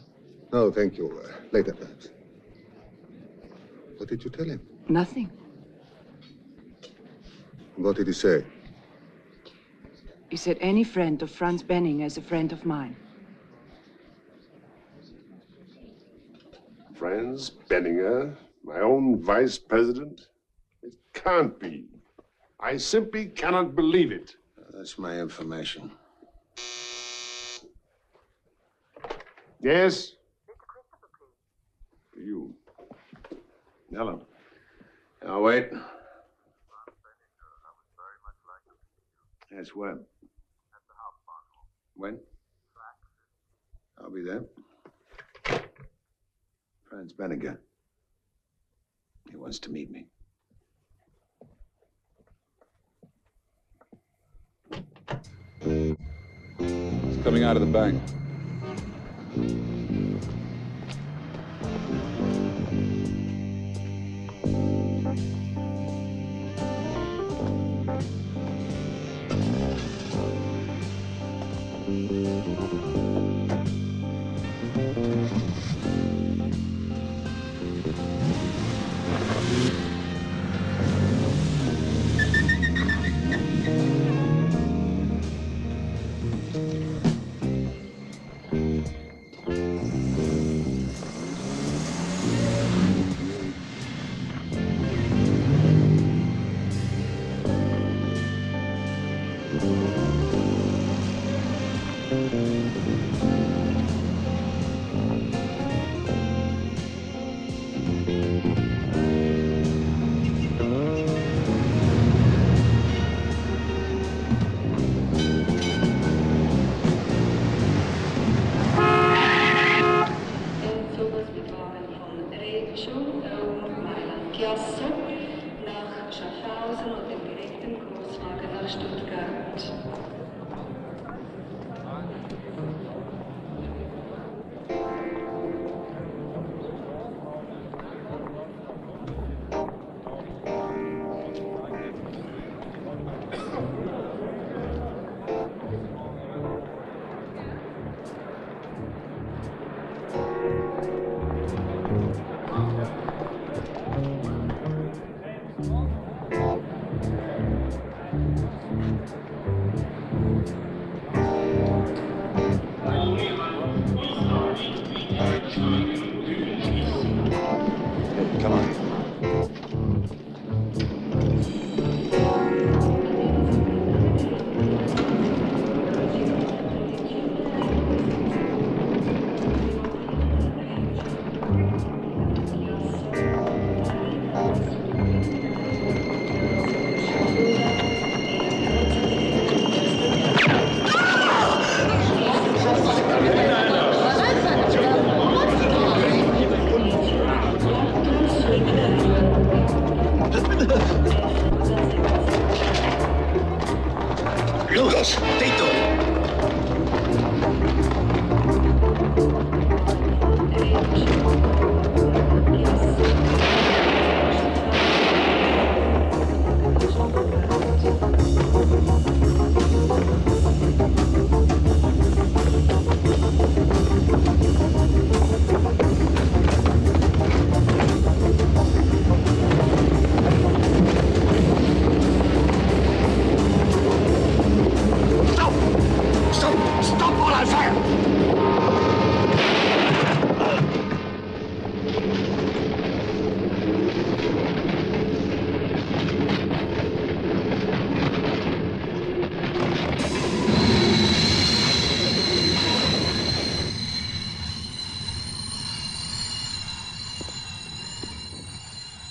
S5: No, thank you. Later, perhaps. What did you tell him?
S9: Nothing.
S5: What did he say?
S9: He said any friend of Franz Benninger is a friend of mine.
S6: Franz Benninger, my own vice president? It can't be. I simply cannot believe it.
S8: That's my information.
S6: Yes? For you.
S8: Hello. Now, wait. Yes, when? When? I'll be there. Franz Benninger. He wants to meet me.
S11: It's coming out of the bank.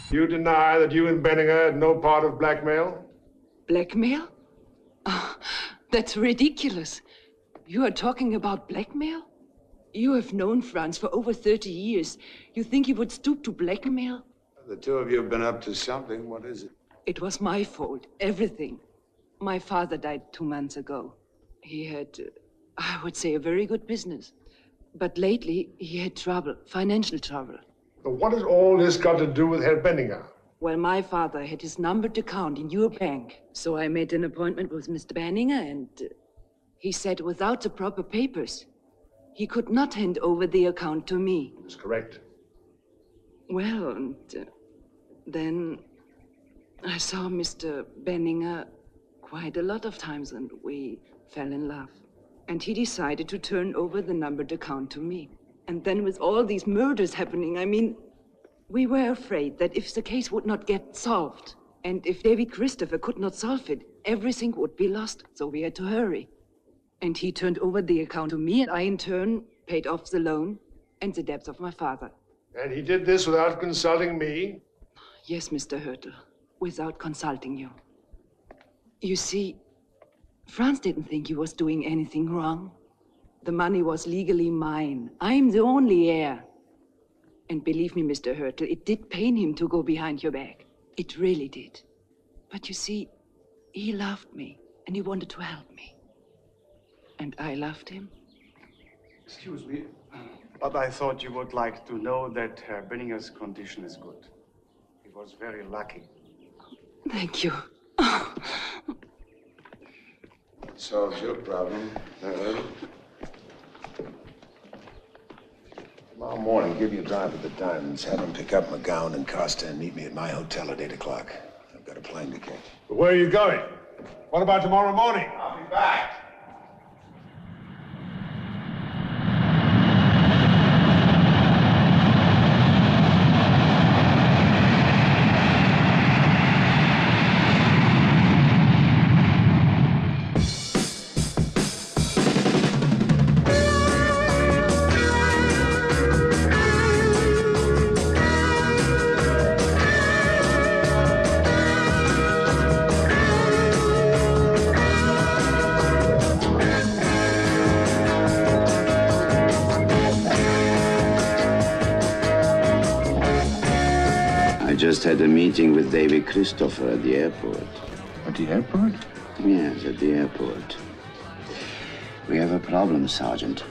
S6: You deny that you and Benninger had no part of blackmail?
S9: Blackmail? Oh, that's ridiculous. You are talking about blackmail? You have known Franz for over 30 years. You think he would stoop to blackmail?
S8: The two of you have been up to something. What is it?
S9: It was my fault, everything. My father died 2 months ago. He had, I would say, a very good business. But lately, he had trouble, financial trouble.
S6: But what has all this got to do with Herr Benninger?
S9: Well, my father had his numbered account in your bank. So I made an appointment with Mr. Benninger, and he said without the proper papers, he could not hand over the account to me.
S6: That's correct.
S9: Well, and then I saw Mr. Benninger quite a lot of times, and we fell in love. And he decided to turn over the numbered account to me. And then with all these murders happening, I mean, we were afraid that if the case would not get solved, and if David Christopher could not solve it, everything would be lost. So we had to hurry. And he turned over the account to me, and I, in turn, paid off the loan and the debts of my father.
S6: And he did this without consulting me?
S9: Yes, Mr. Hürtel, without consulting you. You see, Franz didn't think he was doing anything wrong. The money was legally mine. I'm the only heir. And believe me, Mr. Hürtel, it did pain him to go behind your back. It really did. But you see, he loved me, and he wanted to help me. And I loved him.
S17: Excuse me, but I thought you would like to know that Herr Benninger's condition is good. He was very lucky.
S9: Thank you.
S8: Solves your problem. Tomorrow morning, give you a drive at the Diamonds. Have them pick up McGowan and Costa and meet me at my hotel at 8 o'clock. I've got a plane to catch.
S6: But where are you going? What about tomorrow morning?
S8: I'll be back.
S13: Just had a meeting with David Christopher at the airport.
S11: At the airport?
S13: Yes, at the airport. We have a problem, Sergeant.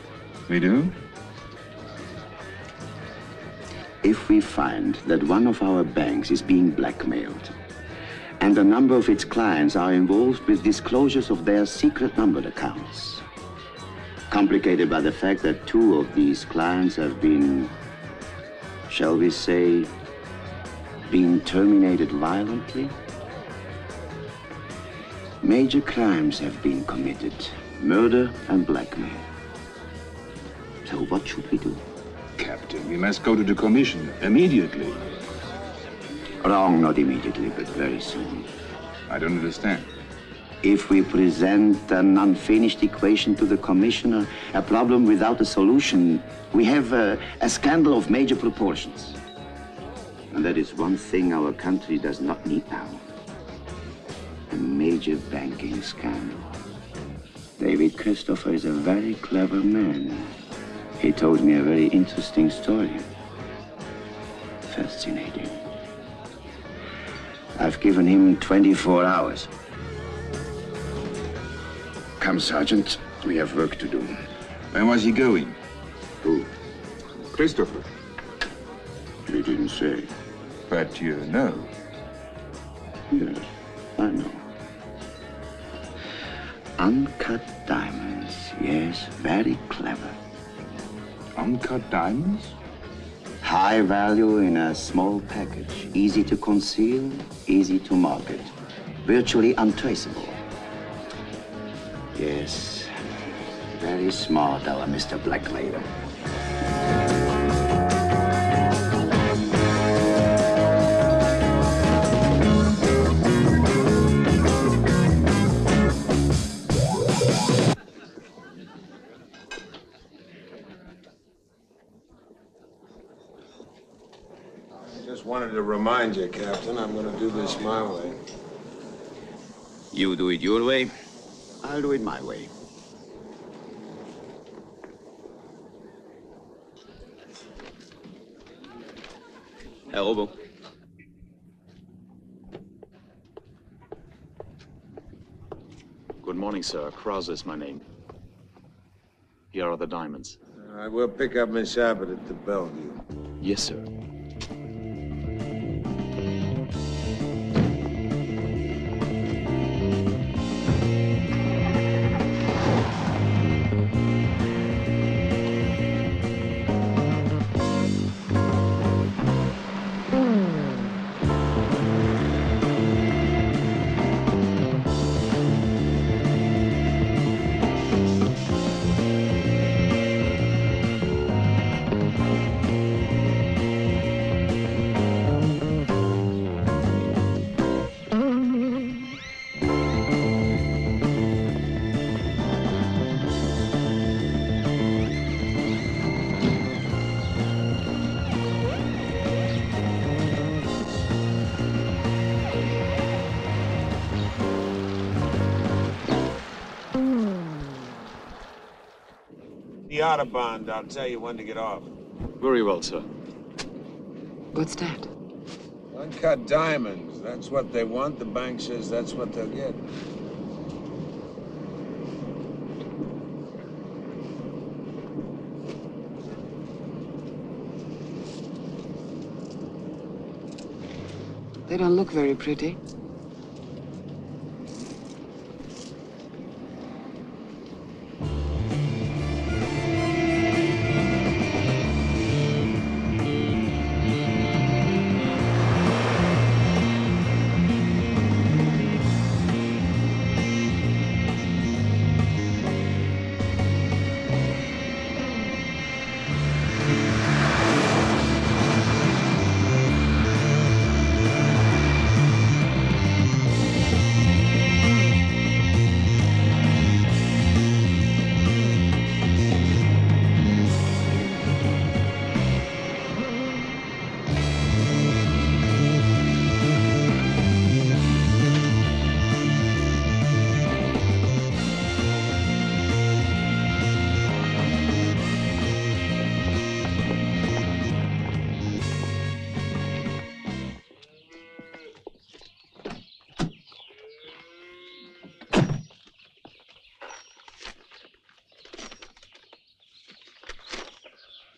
S11: We do?
S13: If we find that one of our banks is being blackmailed, and a number of its clients are involved with disclosures of their secret numbered accounts, complicated by the fact that 2 of these clients have been, shall we say, being terminated violently? Major crimes have been committed, murder and blackmail. So what should we do?
S11: Captain, we must go to the commission immediately.
S13: Wrong, not immediately, but very soon.
S11: I don't understand.
S13: If we present an unfinished equation to the commissioner, a problem without a solution, we have a scandal of major proportions. And that is one thing our country does not need now. A major banking scandal. David Christopher is a very clever man. He told me a very interesting story. Fascinating. I've given him 24 hours.
S11: Come, Sergeant. We have work to do. Where was he going?
S13: Who?
S11: Christopher.
S13: He didn't say.
S11: But you know.
S13: Yes, I know. Uncut diamonds. Yes, very clever.
S11: Uncut diamonds?
S13: High value in a small package. Easy to conceal, easy to market. Virtually untraceable. Yes, very smart, our Mr. Blackmailer.
S8: Just wanted to remind you, Captain, I'm going to do this my way.
S13: You do it your way, I'll do it my way. Herr Robo.
S4: Good morning, sir. Krause is my name. Here are the diamonds.
S8: All right, we'll pick up Miss Abbott at the Bellevue.
S4: Yes, sir.
S8: The Autobahn, I'll tell you when to get off.
S4: Very well, sir.
S7: What's that?
S8: Uncut diamonds. That's what they want. The bank says that's what they'll get.
S7: They don't look very pretty.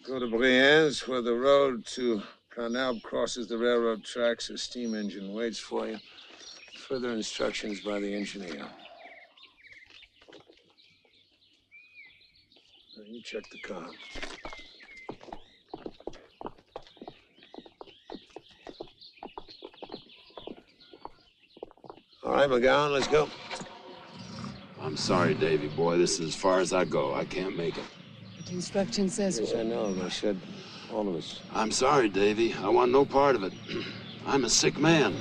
S8: Go to Brienz, where the road to Carnal crosses the railroad tracks. A steam engine waits for you. Further instructions by the engineer. Now, you check the car. All right, McGowan, let's go.
S11: I'm sorry, Davy boy. This is as far as I go. I can't make it.
S7: The instruction says...
S8: Yes, I know. They said all of us.
S11: I'm sorry, Davy. I want no part of it. I'm a sick man.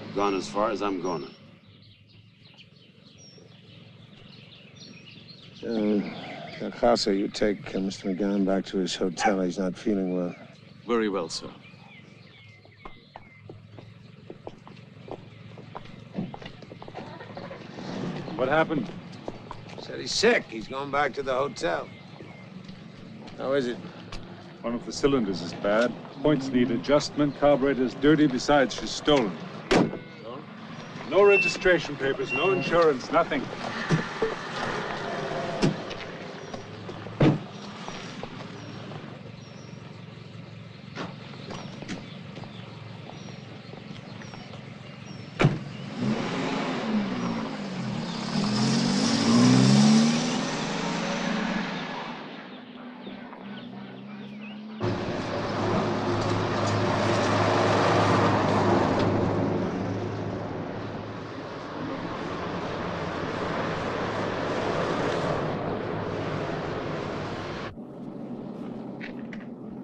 S11: I've gone as far as I'm gonna.
S8: Casa, you take Mr. McGowan back to his hotel. He's not feeling well.
S4: Very well, sir.
S2: What happened?
S8: Said he's sick. He's going back to the hotel. How is it?
S2: One of the cylinders is bad. Points need adjustment. Carburetor's dirty. Besides, she's stolen. No registration papers, no insurance, nothing.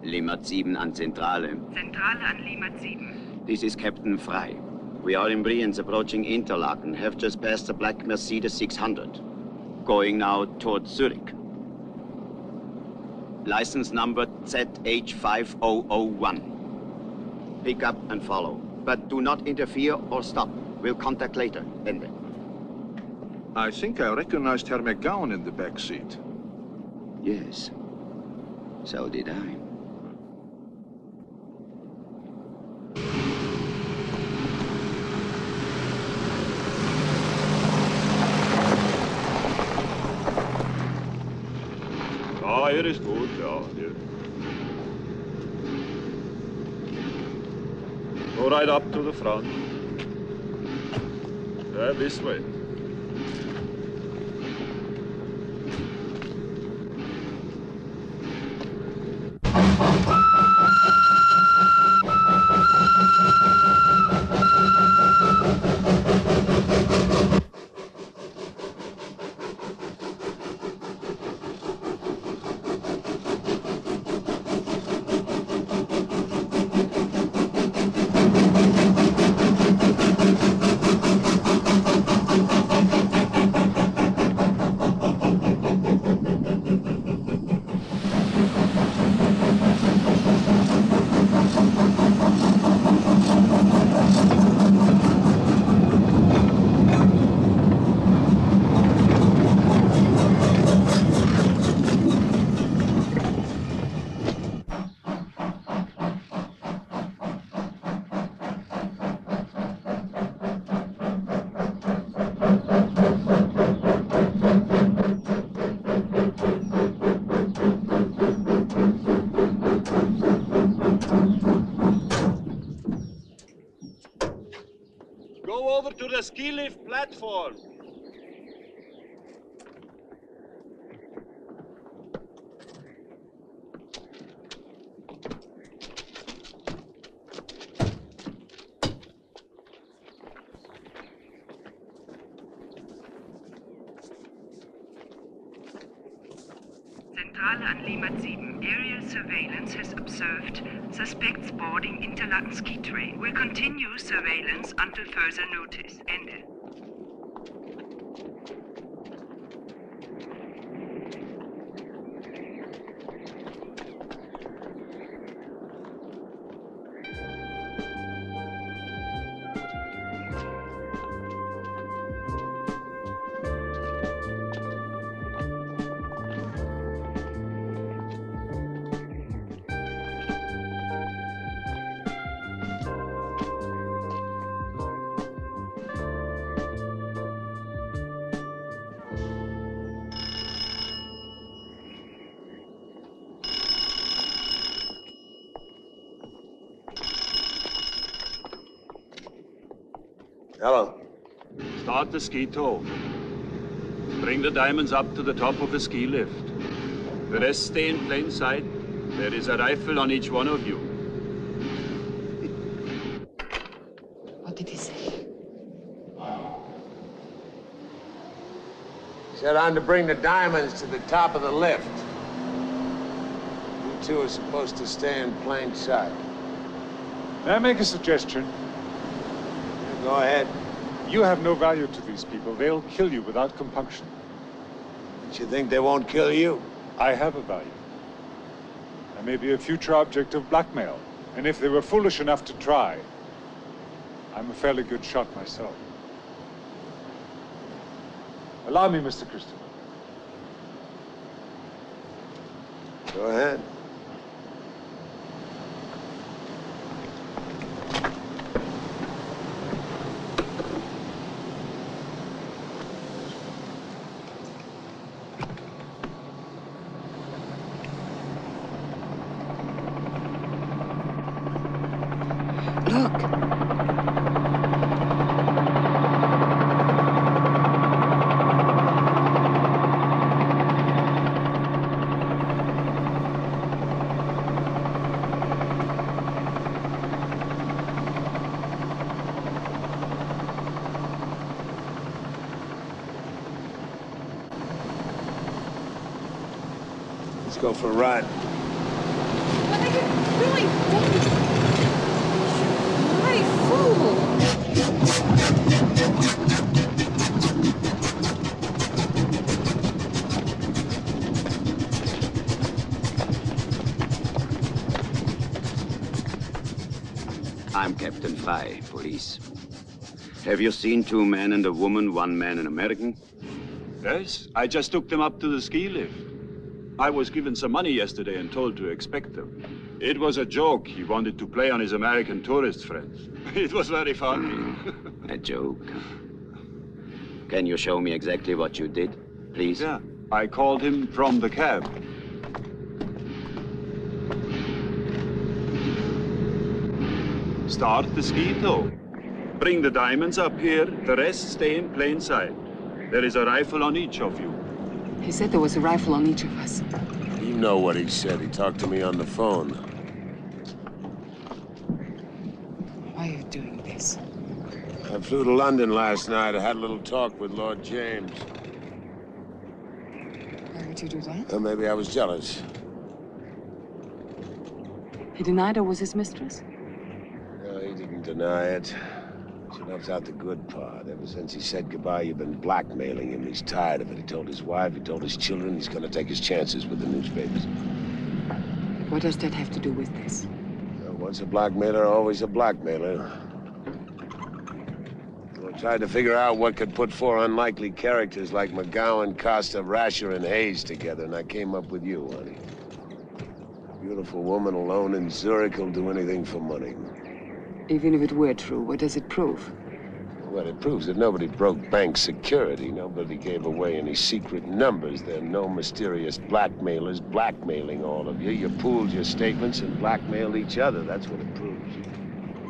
S13: Limmat 7 an Zentrale.
S16: Zentrale an Limmat 7.
S13: This is Captain Frey. We are in Brienz approaching Interlaken, have just passed the black Mercedes 600. Going now towards Zurich. License number ZH5001. Pick up and follow. But do not interfere or stop. We'll contact later. Ende.
S18: I think I recognized Herr McGowan in the back seat.
S13: Yes. So did I.
S19: Ja, hier ist gut, ja. Hier. Go right up to the front. This way.
S10: Go over to the ski lift platform.
S16: Zentrale an Lima 7. Aerial surveillance has observed suspects boarding Interlaken ski train. Will continue surveillance until further notice. Ende.
S8: Hello.
S19: Start the ski tow. Bring the diamonds up to the top of the ski lift. The rest stay in plain sight. There is a rifle on each one of you.
S7: What did he say?
S8: He said I'm to bring the diamonds to the top of the lift. You two are supposed to stay in plain sight.
S2: May I make a suggestion?
S8: Go ahead.
S2: You have no value to these people. They'll kill you without compunction.
S8: Don't you think they won't kill you?
S2: I have a value. I may be a future object of blackmail. And if they were foolish enough to try, I'm a fairly good shot myself. Allow me, Mr. Christopher.
S8: Go ahead. Let's go for a ride.
S9: What are you doing?
S13: I'm Captain Fry, police. Have you seen 2 men and a woman, 1 man an American?
S19: Yes, I just took them up to the ski lift. I was given some money yesterday and told to expect them. It was a joke. He wanted to play on his American tourist friends. It was very funny.
S13: A joke? Can you show me exactly what you did, please?
S19: Yeah, I called him from the cab. Start the ski tow. Bring the diamonds up here, the rest stay in plain sight. There is a rifle on each of you.
S7: He said there was a rifle on each of us.
S8: You know what he said. He talked to me on the phone.
S7: Why are you doing this?
S8: I flew to London last night. I had a little talk with Lord James.
S7: Why would you do that?
S8: Or maybe I was jealous.
S7: He denied I was his mistress?
S8: No, he didn't deny it. He left out the good part. Ever since he said goodbye, you've been blackmailing him. He's tired of it. He told his wife, he told his children, he's gonna take his chances with the newspapers.
S7: What does that have to do with this?
S8: Once a blackmailer, always a blackmailer. I tried to figure out what could put 4 unlikely characters like McGowan, Costa, Rasher, and Hayes together, and I came up with you, honey. A beautiful woman alone in Zurich who'll do anything for money.
S7: Even if it were true, what does it prove?
S8: Well, it proves that nobody broke bank security. Nobody gave away any secret numbers. There are no mysterious blackmailers blackmailing all of you. You pooled your statements and blackmailed each other. That's what it proves.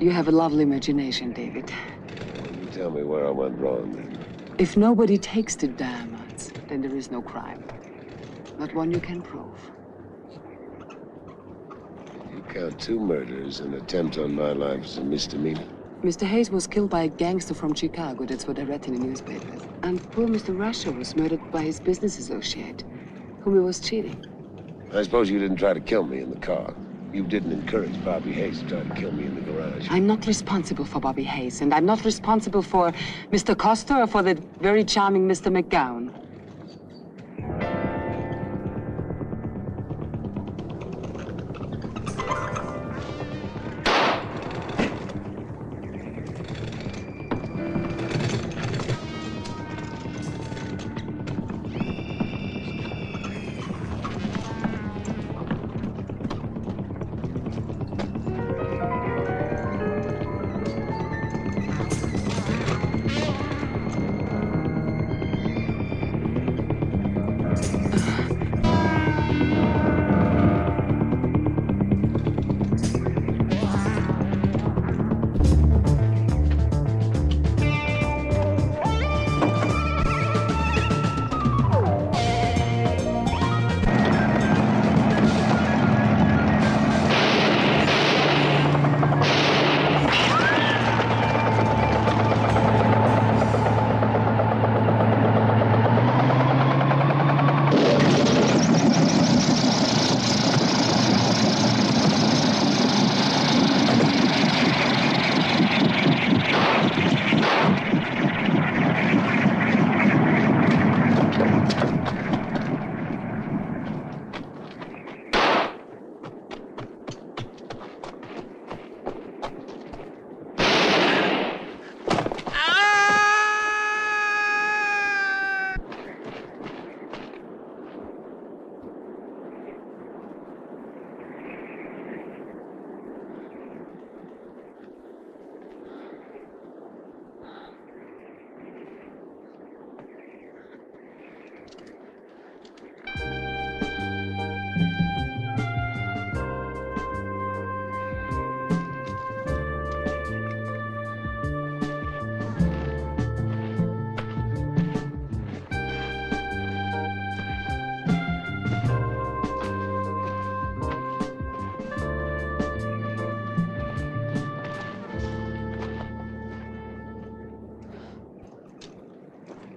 S7: You have a lovely imagination, David.
S8: Well, you tell me where I went wrong, then.
S7: If nobody takes the diamonds, then there is no crime. Not one you can prove.
S8: You count 2 murders. An attempt on my life as a misdemeanor.
S7: Mr. Hayes was killed by a gangster from Chicago. That's what I read in the newspapers. And poor Mr. Rasher was murdered by his business associate, whom he was cheating.
S8: I suppose you didn't try to kill me in the car. You didn't encourage Bobby Hayes to try to kill me in the garage.
S7: I'm not responsible for Bobby Hayes, and I'm not responsible for Mr. Costa or for the very charming Mr. McGowan.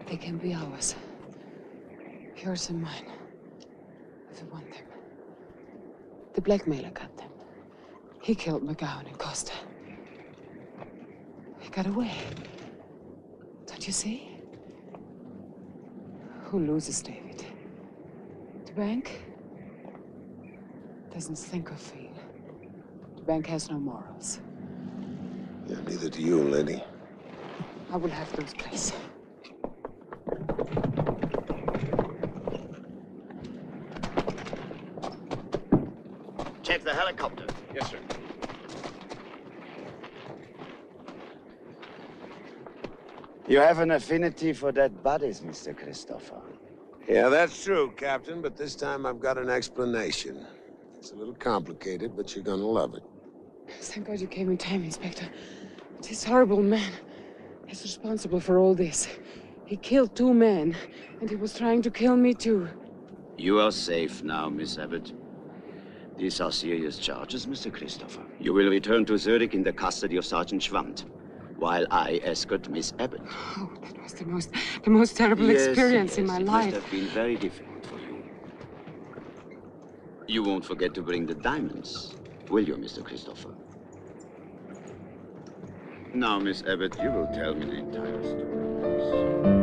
S7: They can be ours. Yours and mine. If we want them. The blackmailer got them. He killed McGowan and Costa. He got away. Don't you see? Who loses, David? The bank? Doesn't think or feel. The bank has no morals.
S8: Yeah, neither do you, lady.
S7: I will have those, please.
S13: Check the helicopter.
S18: Yes, sir.
S13: You have an affinity for dead bodies, Mr. Christopher.
S8: Yeah, that's true, Captain, but this time I've got an explanation. It's a little complicated, but you're gonna love it.
S7: Thank God you came in time, Inspector. This horrible man is responsible for all this. He killed 2 men, and he was trying to kill me too.
S13: You are safe now, Miss Abbott. These are serious charges, Mr. Christopher. You will return to Zurich in the custody of Sergeant Schwandt, while I escort Miss Abbott.
S7: Oh, that was the most terrible experience in my life.
S13: It must have been very difficult for you. You won't forget to bring the diamonds, will you, Mr. Christopher? Now, Miss Abbott, you will tell me the entire story, please.